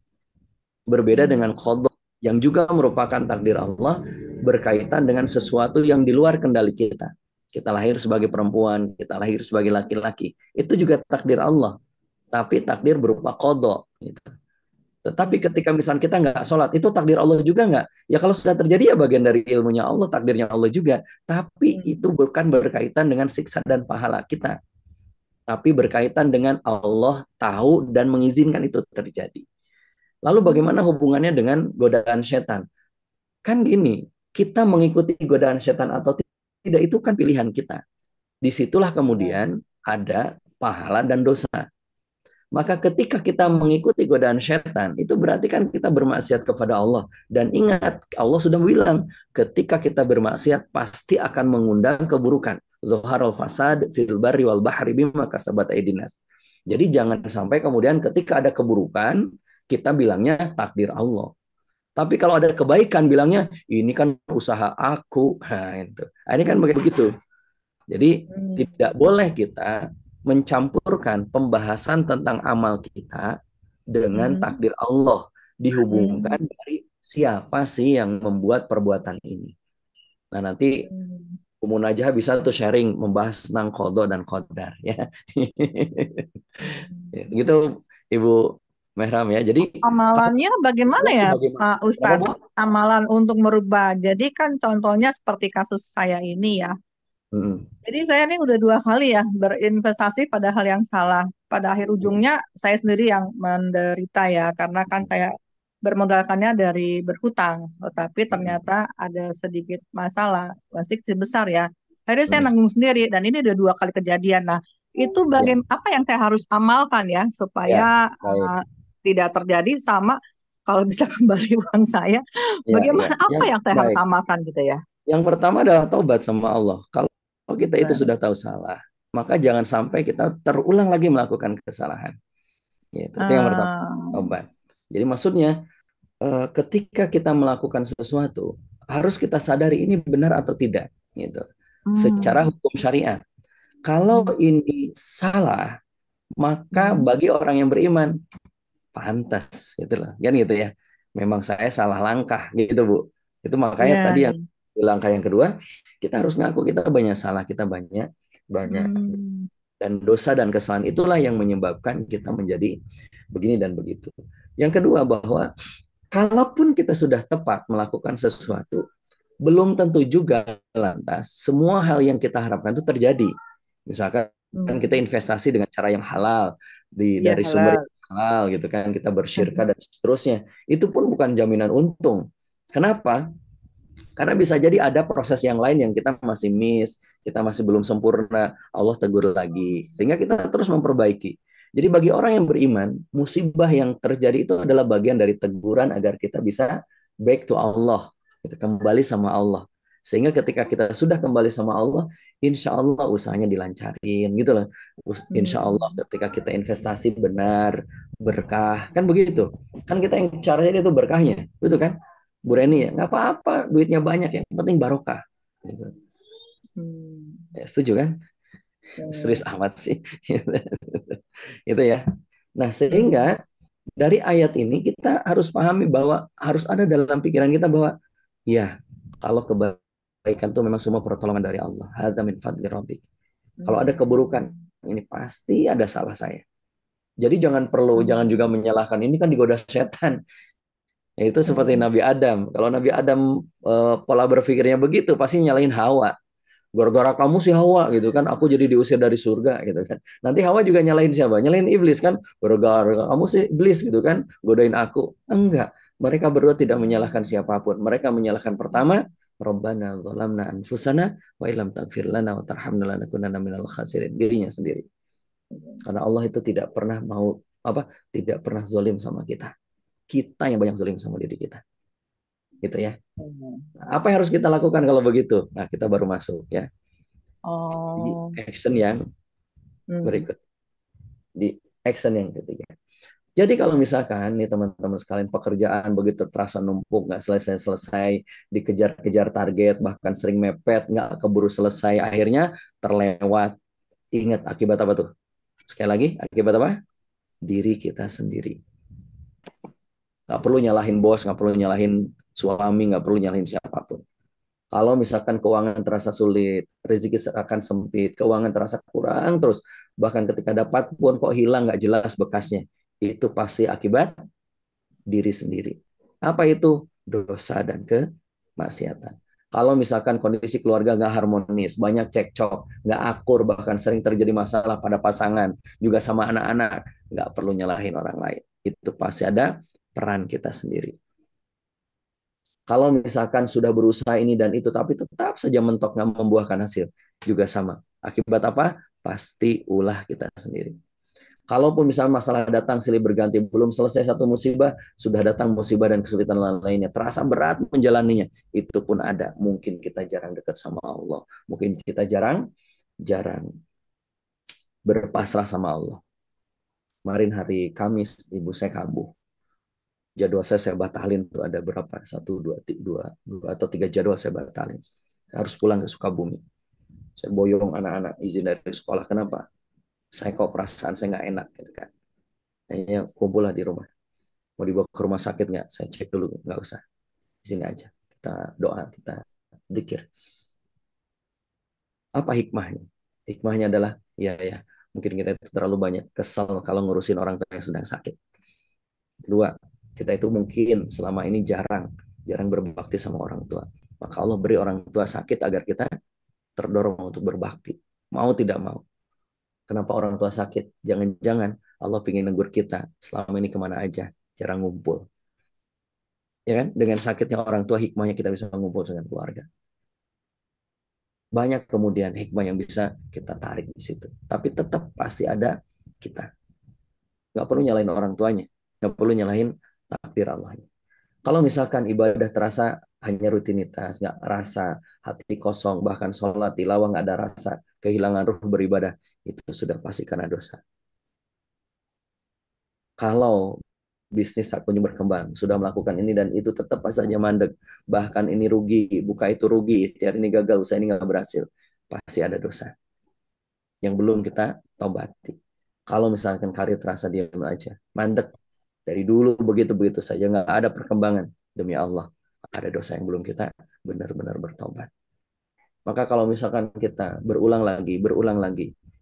S3: Berbeda dengan qadha yang juga merupakan takdir Allah berkaitan dengan sesuatu yang di luar kendali kita. Kita lahir sebagai perempuan, kita lahir sebagai laki-laki. Itu juga takdir Allah. Tapi takdir berupa qadha. Gitu. Tetapi ketika misalnya kita nggak sholat, itu takdir Allah juga nggak? Ya kalau sudah terjadi ya bagian dari ilmunya Allah, takdirnya Allah juga. Tapi itu bukan berkaitan dengan siksa dan pahala kita. Tapi berkaitan dengan Allah tahu dan mengizinkan itu terjadi. Lalu bagaimana hubungannya dengan godaan setan? Kan gini, kita mengikuti godaan setan atau tidak itu kan pilihan kita. Disitulah kemudian ada pahala dan dosa. Maka ketika kita mengikuti godaan setan, itu berarti kan kita bermaksiat kepada Allah. Dan ingat, Allah sudah bilang, ketika kita bermaksiat, pasti akan mengundang keburukan. Zuharul fasad fil barri wal bahri bima kasabat aydinas. Jadi jangan sampai kemudian ketika ada keburukan, kita bilangnya takdir Allah. Tapi kalau ada kebaikan, bilangnya, ini kan usaha aku. Nah, itu. Ini kan begitu. Jadi tidak boleh kita mencampurkan pembahasan tentang amal kita dengan takdir Allah, dihubungkan dari siapa sih yang membuat perbuatan ini. Nah nanti Umun aja bisa tuh sharing membahas tentang qadha dan qadar ya. Gitu Ibu Mehram ya. Jadi
S10: Amalannya bagaimana ya
S3: bagaimana?
S10: Pak Ustadz? Amalan untuk merubah. Jadi kan contohnya seperti kasus saya ini ya. Jadi saya ini udah 2 kali ya berinvestasi pada hal yang salah. Pada akhir ujungnya saya sendiri yang menderita ya, karena kan saya bermodalkannya dari berhutang, tetapi ternyata ada sedikit masalah, masih besar ya. Akhirnya saya nanggung sendiri dan ini udah 2 kali kejadian. Nah, itu apa yang saya harus amalkan ya supaya tidak terjadi sama kalau bisa kembali uang saya. Bagaimana apa yang saya harus amalkan gitu ya?
S3: Yang pertama adalah taubat sama Allah. Kalau kita itu sudah tahu salah, maka jangan sampai kita terulang lagi melakukan kesalahan. Itu yang pertama, taubat. Jadi maksudnya ketika kita melakukan sesuatu, harus kita sadari ini benar atau tidak, gitu. Secara hukum syariat. Kalau ini salah, maka bagi orang yang beriman pantas, gitu loh, kan gitu ya. Memang saya salah langkah, gitu Bu. Itu makanya tadi yang langkah yang kedua, kita harus ngaku kita banyak salah, kita banyak dan dosa dan kesalahan itulah yang menyebabkan kita menjadi begini dan begitu. Yang kedua bahwa kalaupun kita sudah tepat melakukan sesuatu, belum tentu juga lantas semua hal yang kita harapkan itu terjadi. Misalkan kita investasi dengan cara yang halal dari sumber yang halal gitu kan, kita bersyirkah dan seterusnya. Itu pun bukan jaminan untung. Kenapa? Karena bisa jadi ada proses yang lain yang kita masih miss, kita masih belum sempurna, Allah tegur lagi. Sehingga kita terus memperbaiki. Jadi bagi orang yang beriman, musibah yang terjadi itu adalah bagian dari teguran agar kita bisa back to Allah, kita kembali sama Allah. Sehingga ketika kita sudah kembali sama Allah, insya Allah usahanya dilancarin gitu loh. Insya Allah ketika kita investasi benar, berkah, kan begitu. Kan kita yang caranya itu berkahnya, betul kan? Bu Reni ya, nggak apa-apa, duitnya banyak, yang penting barokah. Gitu. Ya, setuju kan? Serius amat sih. Itu ya. Nah, sehingga dari ayat ini kita harus pahami bahwa harus ada dalam pikiran kita bahwa Ya, kalau kebaikan itu memang semua pertolongan dari Allah. Hadza min fadli rabbik. Kalau ada keburukan, ini pasti ada salah saya. Jadi jangan juga menyalahkan, ini kan digoda setan. Ya, itu seperti Nabi Adam. Kalau Nabi Adam pola berpikirnya begitu, pasti nyalahin Hawa. Gara-gara kamu sih Hawa gitu kan, aku jadi diusir dari surga gitu kan. Nanti Hawa juga nyalahin siapa? Nyalahin iblis kan. Gara-gara kamu sih iblis gitu kan, godain aku. Enggak. Mereka berdua tidak menyalahkan siapapun. Mereka menyalahkan pertama, Rabbana zalamna anfusana wa illam taghfir lana wa tarhamna lanakunanna minal khasirin. Dirinya sendiri. Karena Allah itu tidak pernah mau tidak pernah zalim sama kita. Kita yang banyak zalim sama diri kita. Gitu ya. Apa yang harus kita lakukan kalau begitu? Nah, kita baru masuk ya. Di action yang berikut. Di action yang ketiga. Jadi kalau misalkan nih teman-teman sekalian pekerjaan begitu terasa numpuk, nggak selesai-selesai, dikejar-kejar target, bahkan sering mepet, nggak keburu selesai, akhirnya terlewat. Ingat akibat apa tuh? Sekali lagi, akibat apa? Diri kita sendiri. Nggak perlu nyalahin bos, nggak perlu nyalahin suami, nggak perlu nyalahin siapapun. Kalau misalkan keuangan terasa sulit, rezeki akan sempit, keuangan terasa kurang terus, bahkan ketika dapat pun kok hilang nggak jelas bekasnya, itu pasti akibat diri sendiri. Apa itu? Dosa dan kemaksiatan. Kalau misalkan kondisi keluarga nggak harmonis, banyak cekcok, nggak akur, bahkan sering terjadi masalah pada pasangan, juga sama anak-anak, nggak perlu nyalahin orang lain. Itu pasti ada peran kita sendiri. Kalau misalkan sudah berusaha ini dan itu, tapi tetap saja mentok nggak membuahkan hasil, juga sama. Akibat apa? Pasti ulah kita sendiri. Kalaupun misalnya masalah datang silih berganti, belum selesai satu musibah, sudah datang musibah dan kesulitan lainnya. Terasa berat menjalaninya. Itu pun ada. Mungkin kita jarang dekat sama Allah. Mungkin kita jarang berpasrah sama Allah. Kemarin hari Kamis, ibu saya kambuh. Jadwal saya batalin tuh ada berapa? 1, 2, 3 atau 3 jadwal saya batalin. Saya harus pulang ke Sukabumi. Saya boyong anak-anak izin dari sekolah. Kenapa? Saya kok perasaan saya nggak enak gitu kan. Kayaknya kumpul lah di rumah. Mau dibawa ke rumah sakit nggak? Saya cek dulu, nggak usah. Di sini aja. Kita doa, kita zikir. Apa hikmahnya? Hikmahnya adalah, ya, mungkin kita terlalu banyak kesal kalau ngurusin orang tua yang sedang sakit. Kedua, kita itu mungkin selama ini jarang berbakti sama orang tua. Maka Allah beri orang tua sakit agar kita terdorong untuk berbakti. Mau tidak mau. Kenapa orang tua sakit? Jangan-jangan Allah ingin negur kita selama ini kemana aja, jarang ngumpul. Ya kan? Dengan sakitnya orang tua, hikmahnya kita bisa ngumpul dengan keluarga. Banyak kemudian hikmah yang bisa kita tarik di situ. Tapi tetap pasti ada kita. Nggak perlu nyalain orang tuanya. Nggak perlu nyalain takdir Allahnya. Kalau misalkan ibadah terasa hanya rutinitas, nggak rasa, hati kosong, bahkan sholat, tilawah nggak ada rasa, kehilangan ruh beribadah, itu sudah pasti karena dosa. Kalau bisnis tak kunjung berkembang, sudah melakukan ini dan itu tetap saja mandek, bahkan ini rugi, buka itu rugi, tiap ini gagal, usaha ini nggak berhasil, pasti ada dosa yang belum kita tobati. Kalau misalkan karir terasa diam aja, mandek, dari dulu begitu-begitu saja, nggak ada perkembangan, demi Allah, ada dosa yang belum kita benar-benar bertobat. Maka kalau misalkan kita berulang lagi,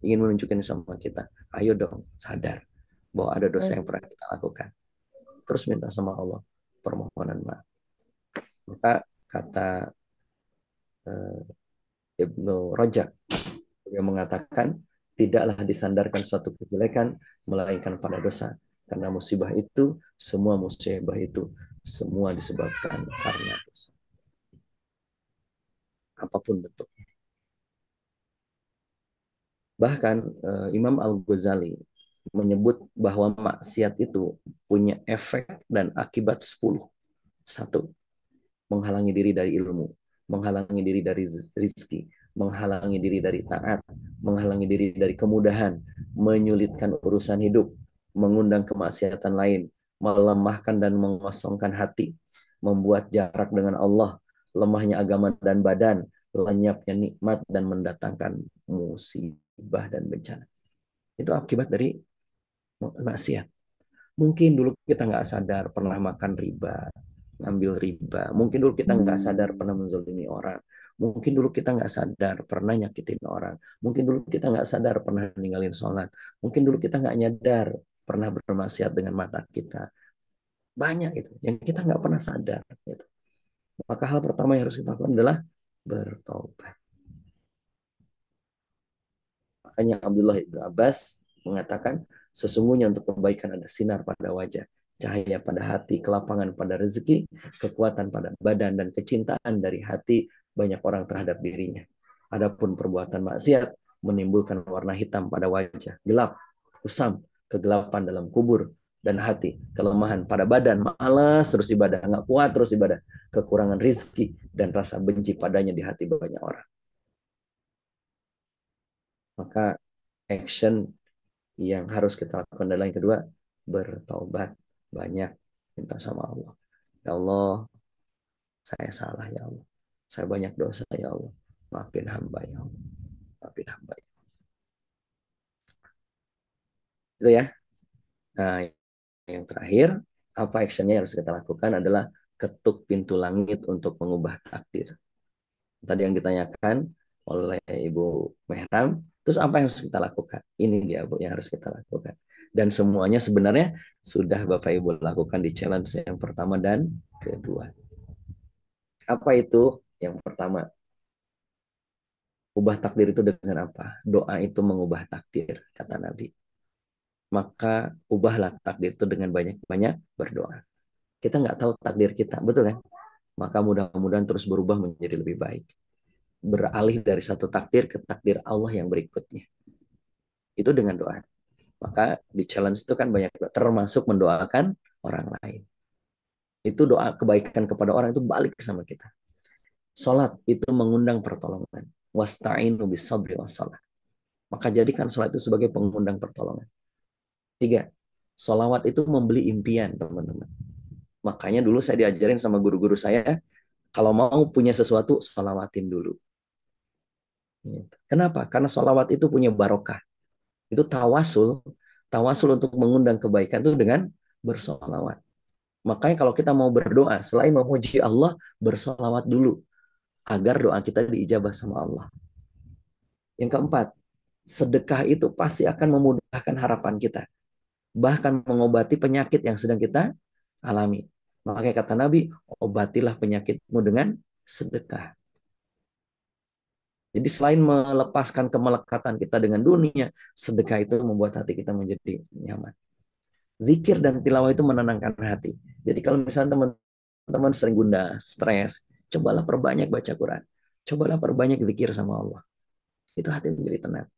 S3: ingin menunjukkan sama kita, ayo dong sadar bahwa ada dosa yang pernah kita lakukan. Terus minta sama Allah permohonan maaf. Maka kata Ibnu Rajab yang mengatakan, tidaklah disandarkan suatu kejelekan melainkan pada dosa. Karena musibah itu, semua disebabkan karena dosa. Apapun bentuknya. Bahkan Imam Al-Ghazali menyebut bahwa maksiat itu punya efek dan akibat 10. 1. Menghalangi diri dari ilmu, menghalangi diri dari rizki, menghalangi diri dari taat, menghalangi diri dari kemudahan, menyulitkan urusan hidup, mengundang kemaksiatan lain, melemahkan dan mengosongkan hati, membuat jarak dengan Allah, lemahnya agama dan badan, lenyapnya nikmat dan mendatangkan musibah dan bencana. Itu akibat dari maksiat. Mungkin dulu kita nggak sadar pernah makan riba, ngambil riba. Mungkin dulu kita nggak sadar pernah menzalimi orang. Mungkin dulu kita nggak sadar pernah nyakitin orang. Mungkin dulu kita nggak sadar pernah ninggalin sholat. Mungkin dulu kita nggak nyadar pernah bermaksiat dengan mata kita. Banyak itu yang kita nggak pernah sadar. Gitu. Maka hal pertama yang harus kita lakukan adalah bertobat. Makanya Abdullah ibn Abbas mengatakan, sesungguhnya untuk kebaikan ada sinar pada wajah, cahaya pada hati, kelapangan pada rezeki, kekuatan pada badan, dan kecintaan dari hati banyak orang terhadap dirinya. Adapun perbuatan maksiat menimbulkan warna hitam pada wajah, gelap, kusam, kegelapan dalam kubur dan hati, kelemahan pada badan, malas terus ibadah, nggak kuat terus ibadah, kekurangan rizki, dan rasa benci padanya di hati banyak orang. Maka action yang harus kita lakukan adalah yang kedua, bertaubat, banyak minta sama Allah. Ya Allah, saya salah ya Allah. Saya banyak dosa ya Allah. Maafin hamba ya Allah. Maafin hamba ya Allah. Itu ya. Nah, yang terakhir, apa actionnya yang harus kita lakukan adalah ketuk pintu langit untuk mengubah takdir. Tadi yang ditanyakan oleh Ibu Mehram, terus apa yang harus kita lakukan? Ini dia Bu yang harus kita lakukan. Dan semuanya sebenarnya sudah Bapak Ibu lakukan di challenge yang pertama dan kedua. Apa itu? Yang pertama, ubah takdir itu dengan apa? Doa itu mengubah takdir, kata Nabi. Maka ubahlah takdir itu dengan banyak-banyak berdoa. Kita nggak tahu takdir kita, betul kan? Maka mudah-mudahan terus berubah menjadi lebih baik. Beralih dari satu takdir ke takdir Allah yang berikutnya. Itu dengan doa. Maka di challenge itu kan banyak, termasuk mendoakan orang lain. Itu doa kebaikan kepada orang itu balik sama kita. Salat itu mengundang pertolongan. Wasta'inu bis-sabri was-salat. Maka jadikan salat itu sebagai pengundang pertolongan. 3. Salawat itu membeli impian, teman-teman. Makanya dulu saya diajarin sama guru-guru saya, kalau mau punya sesuatu, salawatin dulu. Kenapa? Karena salawat itu punya barokah. Itu tawasul untuk mengundang kebaikan itu dengan bersolawat. Makanya kalau kita mau berdoa, selain memuji Allah, bersolawat dulu agar doa kita diijabah sama Allah. Yang keempat, sedekah itu pasti akan memudahkan harapan kita, bahkan mengobati penyakit yang sedang kita alami. Makanya kata Nabi, obatilah penyakitmu dengan sedekah. Jadi selain melepaskan kemelekatan kita dengan dunia, sedekah itu membuat hati kita menjadi nyaman. Zikir dan tilawah itu menenangkan hati. Jadi kalau misalnya teman-teman sering gundah, stres, cobalah perbanyak baca Quran. Cobalah perbanyak zikir sama Allah. Itu hati menjadi tenang.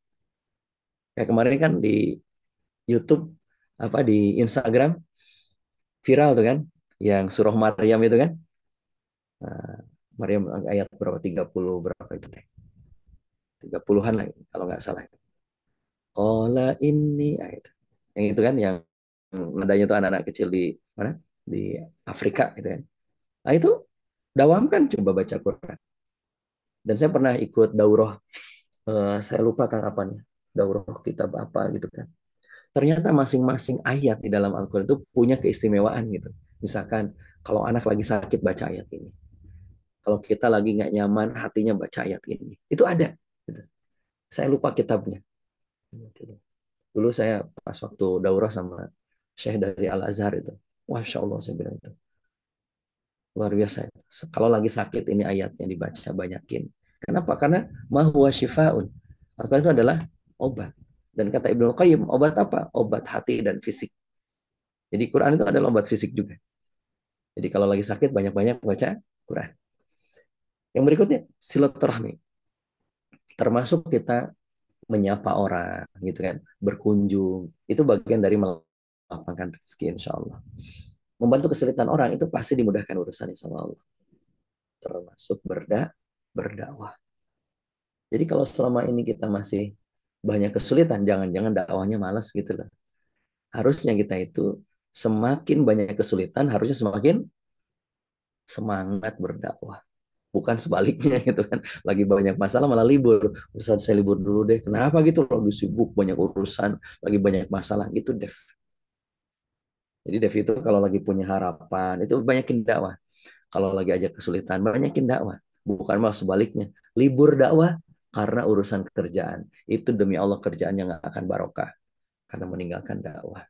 S3: Kayak kemarin kan di YouTube, di Instagram, viral tuh kan, yang surah Maryam itu kan. Maryam ayat berapa? 30 berapa itu teh? 30-an lah kalau nggak salah. Qala inni ayat. Yang itu kan yang nadanya itu anak-anak kecil di mana? Di Afrika gitu kan. Nah itu dawamkan, coba baca Quran. Dan saya pernah ikut daurah, saya lupa kapannya, daurah kitab apa gitu kan. Ternyata masing-masing ayat di dalam Al-Quran itu punya keistimewaan gitu. Misalkan kalau anak lagi sakit baca ayat ini. Kalau kita lagi nggak nyaman hatinya baca ayat ini. Itu ada. Gitu. Saya lupa kitabnya. Dulu saya pas waktu daurah sama Syekh dari Al-Azhar itu. Masya Allah saya bilang itu. Luar biasa. Kalau lagi sakit ini ayatnya dibaca banyakin. Kenapa? Karena ma huwa syifa'un. Al-Quran itu adalah obat. Dan kata Ibnu Qayyim, obat apa? Obat hati dan fisik. Jadi Quran itu adalah obat fisik juga. Jadi kalau lagi sakit banyak-banyak baca Quran. Yang berikutnya silaturahmi. Termasuk kita menyapa orang gitu kan, berkunjung. Itu bagian dari melapangkan rezeki insya Allah. Membantu kesulitan orang itu pasti dimudahkan urusannya sama Allah. Termasuk berdakwah. Jadi kalau selama ini kita masih banyak kesulitan, jangan-jangan dakwahnya malas gitu loh. Harusnya kita itu semakin banyak kesulitan, harusnya semakin semangat berdakwah. Bukan sebaliknya gitu kan. Lagi banyak masalah malah libur. Ustaz saya libur dulu deh. Kenapa gitu? Lagi sibuk, banyak urusan, lagi banyak masalah gitu, Dev. Jadi Dev itu kalau lagi punya harapan, itu banyakin dakwah. kalau lagi aja kesulitan, banyakin dakwah. Bukan malah sebaliknya, libur dakwah karena urusan kerjaan. Itu demi Allah kerjaan yang nggak akan barokah karena meninggalkan dakwah.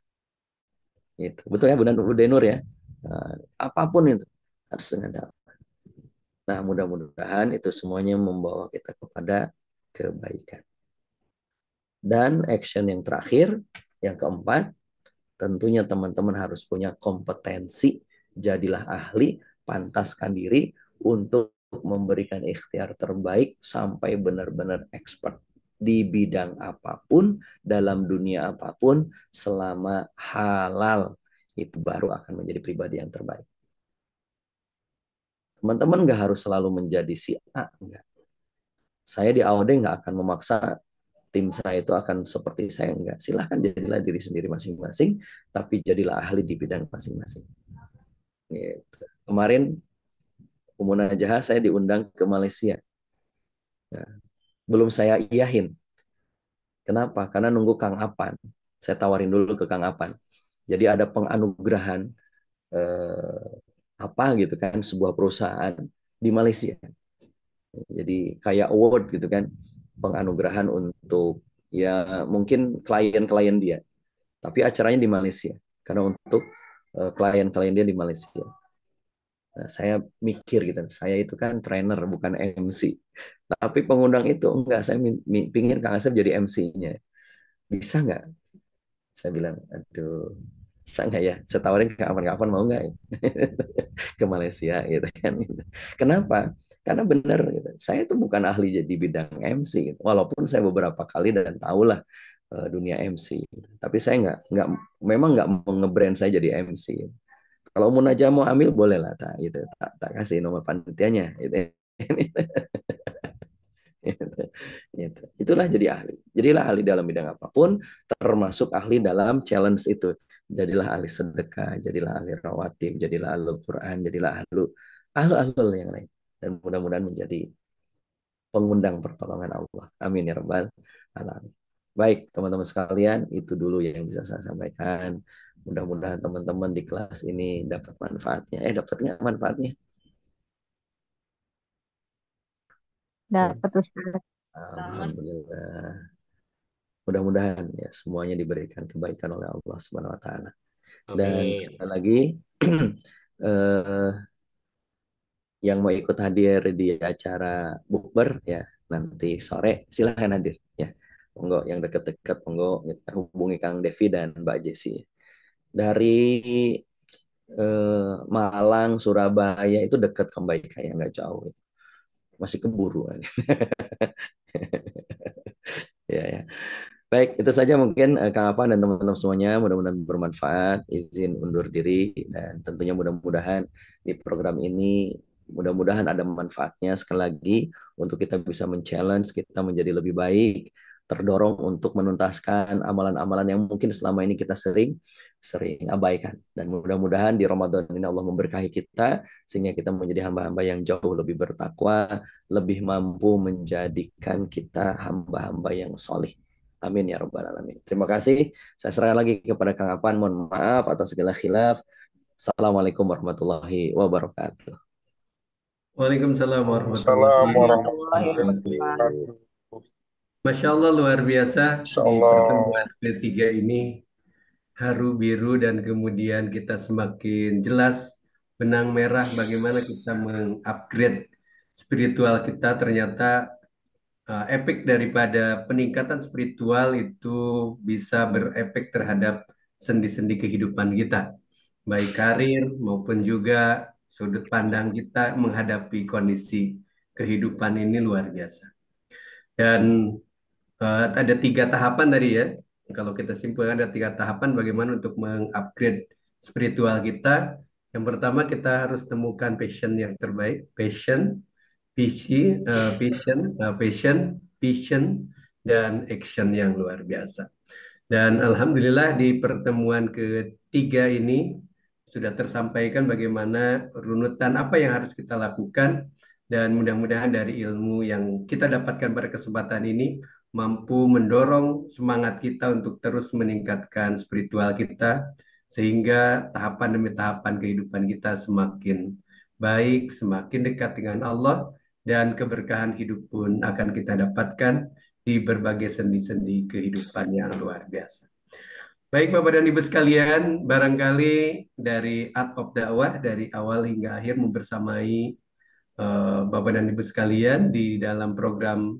S3: Itu betul ya Bu Denur ya. Nah, apapun itu harus dengan dakwah. Nah, mudah-mudahan itu semuanya membawa kita kepada kebaikan. Dan action yang terakhir, yang keempat, tentunya teman-teman harus punya kompetensi, jadilah ahli, pantaskan diri untuk memberikan ikhtiar terbaik sampai benar-benar expert di bidang apapun, dalam dunia apapun, selama halal. Itu baru akan menjadi pribadi yang terbaik. Teman-teman nggak harus selalu menjadi si A, enggak. Saya di AOD nggak akan memaksa tim saya itu akan seperti saya, enggak. Silahkan jadilah diri sendiri masing-masing, tapi jadilah ahli di bidang masing-masing. Gitu. Kemarin Umunajah saya diundang ke Malaysia. Nah, belum saya iyahin. Kenapa? Karena nunggu Kang Apan. Saya tawarin dulu ke Kang Apan. Jadi ada penganugerahan apa gitu kan, sebuah perusahaan di Malaysia. Jadi kayak award gitu kan, penganugerahan untuk ya mungkin klien-klien dia. Tapi acaranya di Malaysia. Karena untuk klien-klien dia di Malaysia. Nah, saya mikir gitu, saya itu kan trainer bukan MC. Tapi pengundang itu enggak, saya pingin Kang Asep jadi MC-nya. Bisa nggak? Saya bilang, aduh, bisa nggak ya? Saya tawarin kapan-kapan mau nggak ke Malaysia gitu kan? Kenapa? Karena benar, gitu. Saya itu bukan ahli jadi bidang MC, gitu. Walaupun saya beberapa kali dan tahulah dunia MC. Gitu. Tapi saya memang nggak mau nge-brand saya jadi MC. Kalau Munajah mau ambil boleh lah, tak gitu, tak kasih nomor panitianya, gitu. Gitu. Itulah jadi ahli. Jadilah ahli dalam bidang apapun, termasuk ahli dalam challenge itu. Jadilah ahli sedekah, jadilah ahli rawatib, jadilah ahli Quran, jadilah ahlu yang lain. Dan mudah-mudahan menjadi pengundang pertolongan Allah. Amin ya rabbal alamin. Baik, teman-teman sekalian, itu dulu yang bisa saya sampaikan. Mudah-mudahan teman-teman di kelas ini dapat manfaatnya. Dapat nggak manfaatnya?
S6: Dapat Ustaz.
S3: Alhamdulillah. Mudah-mudahan ya semuanya diberikan kebaikan oleh Allah Subhanahu wa taala. Dan sekali lagi yang mau ikut hadir di acara bukber ya nanti sore silahkan hadir ya. Monggo yang dekat-dekat monggo hubungi Kang Devi dan Mbak Jessi. Dari Malang, Surabaya itu dekat Kembali kayak nggak jauh. Masih keburu. Ya, ya. Baik, itu saja mungkin Kang Afan dan teman-teman semuanya. Mudah-mudahan bermanfaat. Izin undur diri dan tentunya mudah-mudahan di program ini mudah-mudahan ada manfaatnya sekali lagi untuk kita bisa men-challenge kita menjadi lebih baik, terdorong untuk menuntaskan amalan-amalan yang mungkin selama ini kita sering abaikan. Dan mudah-mudahan di Ramadan ini Allah memberkahi kita sehingga kita menjadi hamba-hamba yang jauh lebih bertakwa, lebih mampu menjadikan kita hamba-hamba yang solih. Amin ya rabbal alamin. Terima kasih. Saya serahkan lagi kepada Kang Apan. Mohon maaf atas segala khilaf. Assalamualaikum warahmatullahi wabarakatuh.
S1: Waalaikumsalam
S2: Assalamualaikum
S1: warahmatullahi
S2: warahmatullahi
S1: wabarakatuh.
S2: wabarakatuh.
S1: Masya Allah luar biasa di
S2: Insyaallah.
S1: pertemuan ketiga ini haru biru dan kemudian kita semakin jelas benang merah bagaimana kita mengupgrade spiritual kita. Ternyata efek daripada peningkatan spiritual itu bisa berefek terhadap sendi-sendi kehidupan kita, baik karir maupun juga sudut pandang kita menghadapi kondisi kehidupan ini luar biasa. Dan ada 3 tahapan tadi ya. Kalau kita simpulkan ada 3 tahapan bagaimana untuk mengupgrade spiritual kita. Yang pertama kita harus temukan passion yang terbaik, passion, dan action yang luar biasa. Dan alhamdulillah di pertemuan ketiga ini sudah tersampaikan bagaimana runutan apa yang harus kita lakukan, dan mudah-mudahan dari ilmu yang kita dapatkan pada kesempatan ini mampu mendorong semangat kita untuk terus meningkatkan spiritual kita sehingga tahapan demi tahapan kehidupan kita semakin baik, semakin dekat dengan Allah, dan keberkahan hidup pun akan kita dapatkan di berbagai sendi-sendi kehidupan yang luar biasa. Baik Bapak dan Ibu sekalian, barangkali dari Art of Dakwah dari awal hingga akhir membersamai Bapak dan Ibu sekalian di dalam program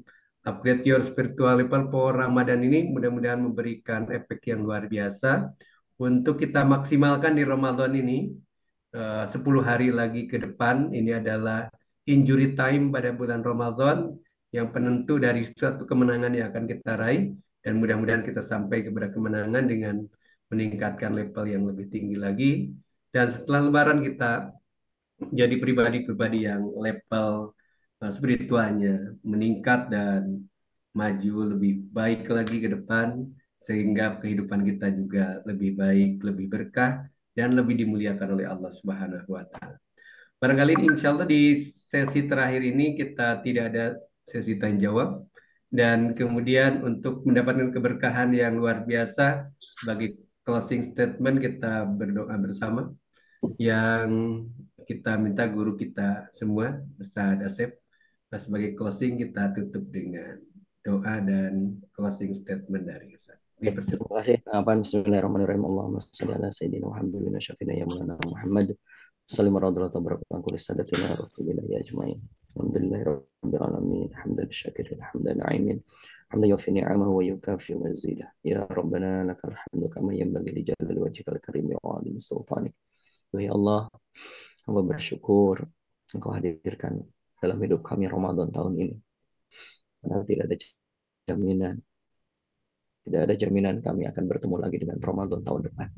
S1: Upgrade Your Spiritual Level for Ramadan ini mudah-mudahan memberikan efek yang luar biasa untuk kita maksimalkan di Ramadan ini. 10 hari lagi ke depan ini adalah injury time pada bulan Ramadan yang penentu dari suatu kemenangan yang akan kita raih, dan mudah-mudahan kita sampai kepada kemenangan dengan meningkatkan level yang lebih tinggi lagi, dan setelah Lebaran kita jadi pribadi-pribadi yang level spiritualnya meningkat dan maju lebih baik lagi ke depan, sehingga kehidupan kita juga lebih baik, lebih berkah, dan lebih dimuliakan oleh Allah Subhanahu wa Ta'ala. Barangkali insya Allah di sesi terakhir ini kita tidak ada sesi tanya jawab, dan kemudian untuk mendapatkan keberkahan yang luar biasa sebagai closing statement kita berdoa bersama yang kita minta guru kita semua Ustaz Asep. Nah, sebagai closing kita tutup dengan doa dan closing statement dari Ustaz.
S3: Terima kasih. Bismillahirrahmanirrahim. Allahumma shalli ala sayyidina Muhammad wa syafina ya maulana Muhammad. Sallallahu alaihi wa sallam kulli sadatina rasulillah ya ajmain. Alhamdulillahirabbil alamin. Hamdan syakirin, hamdan na'imin. Hamdan yufi ni'amahu wa yukafi mazidah. Ya Rabbana lakal hamdu kama yanbaghi li jalali wajhikal karim wa 'azimi sultanik. Ya Allah, hamba bersyukur Engkau hadirkan dalam hidup kami Ramadan tahun ini. Karena tidak ada jaminan kami akan bertemu lagi dengan Ramadan tahun depan.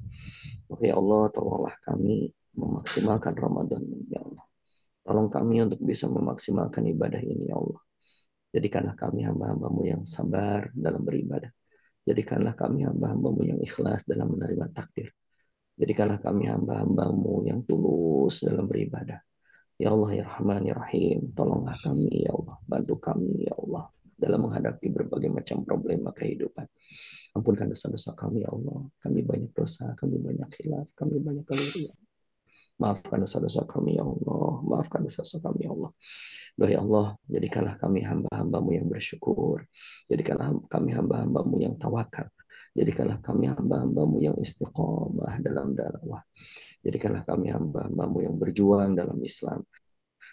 S3: Ya Allah, tolonglah kami memaksimalkan Ramadan ini, ya Allah. Tolong kami untuk bisa memaksimalkan ibadah ini, ya Allah. Jadikanlah kami hamba-hambamu yang sabar dalam beribadah. Jadikanlah kami hamba-hambamu yang ikhlas dalam menerima takdir. Jadikanlah kami hamba-hambamu yang tulus dalam beribadah. Ya Allah, ya Rahman, ya Rahim, tolonglah kami, ya Allah. Bantu kami, ya Allah, dalam menghadapi berbagai macam problema kehidupan. Ampunkan dosa-dosa kami, ya Allah. Kami banyak dosa, kami banyak khilaf, kami banyak keliru. Maafkan dosa-dosa kami, ya Allah. Maafkan dosa-dosa kami, ya Allah. Doa ya Allah, jadikanlah kami hamba-hambamu yang bersyukur. Jadikanlah kami hamba-hambamu yang tawakal. Jadikanlah kami hamba-hambamu yang istiqomah dalam dakwah. Jadikanlah kami hamba-hambamu yang berjuang dalam Islam.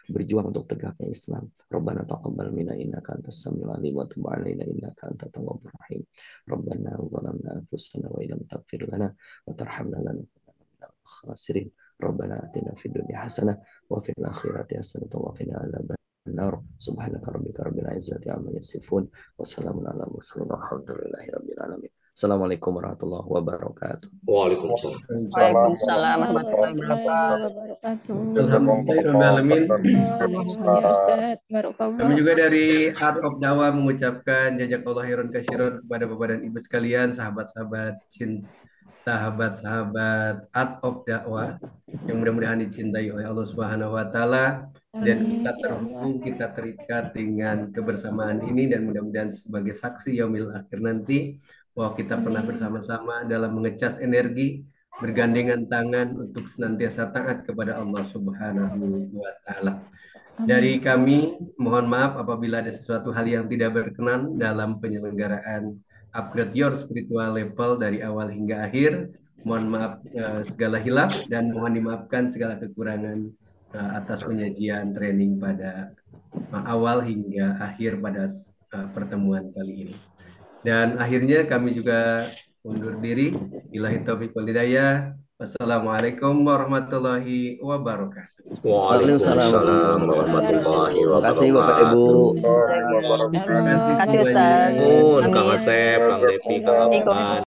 S3: Berjuang untuk tegaknya Islam. Rabbana taqabbal minna innaka antas samiul alim wa tub 'alaina innaka antat tawwabur rahim. Rabbana zalamna anfusana wa illam taghfir lana wa tarhamna lanakunanna minal khasirin. Rabbana atina fid dunya hasanah wa fil akhirati hasanah wa qina adzaban nar. Subhanaka rabbika rabbil izzati amma yasifun wa salamun ala mursalin walhamdulillahi rabbil alamin. Assalamualaikum warahmatullahi wabarakatuh.
S11: Waalaikumsalam.
S5: Waalaikumsalam warahmatullahi wabarakatuh.
S1: Kami juga dari Art of Dakwah mengucapkan jazakallahu khairan katsiran kepada Bapak dan Ibu sekalian, sahabat-sahabat Art of Dakwah yang mudah-mudahan dicintai oleh Allah Subhanahu wa Ta'ala, dan kita terhubung, kita terikat dengan kebersamaan ini, dan mudah-mudahan sebagai saksi yaumil akhir nanti bahwa kita pernah bersama-sama dalam mengecas energi, bergandengan tangan untuk senantiasa taat kepada Allah Subhanahu wa Ta'ala. Dari kami, mohon maaf apabila ada sesuatu hal yang tidak berkenan dalam penyelenggaraan Upgrade Your Spiritual Level dari awal hingga akhir. Mohon maaf segala hilaf, dan mohon dimaafkan segala kekurangan atas penyajian training pada awal hingga akhir pada pertemuan kali ini. Dan akhirnya kami juga undur diri. Billahi taufiq wal hidayah. Wassalamualaikum warahmatullahi wabarakatuh.
S11: Waalaikumsalam warahmatullahi wabarakatuh.
S3: Terima kasih Bapak Ibu.
S1: Terima kasih
S5: Ustaz.
S11: Kang Asep, Kang Devi, Kang Ahmad.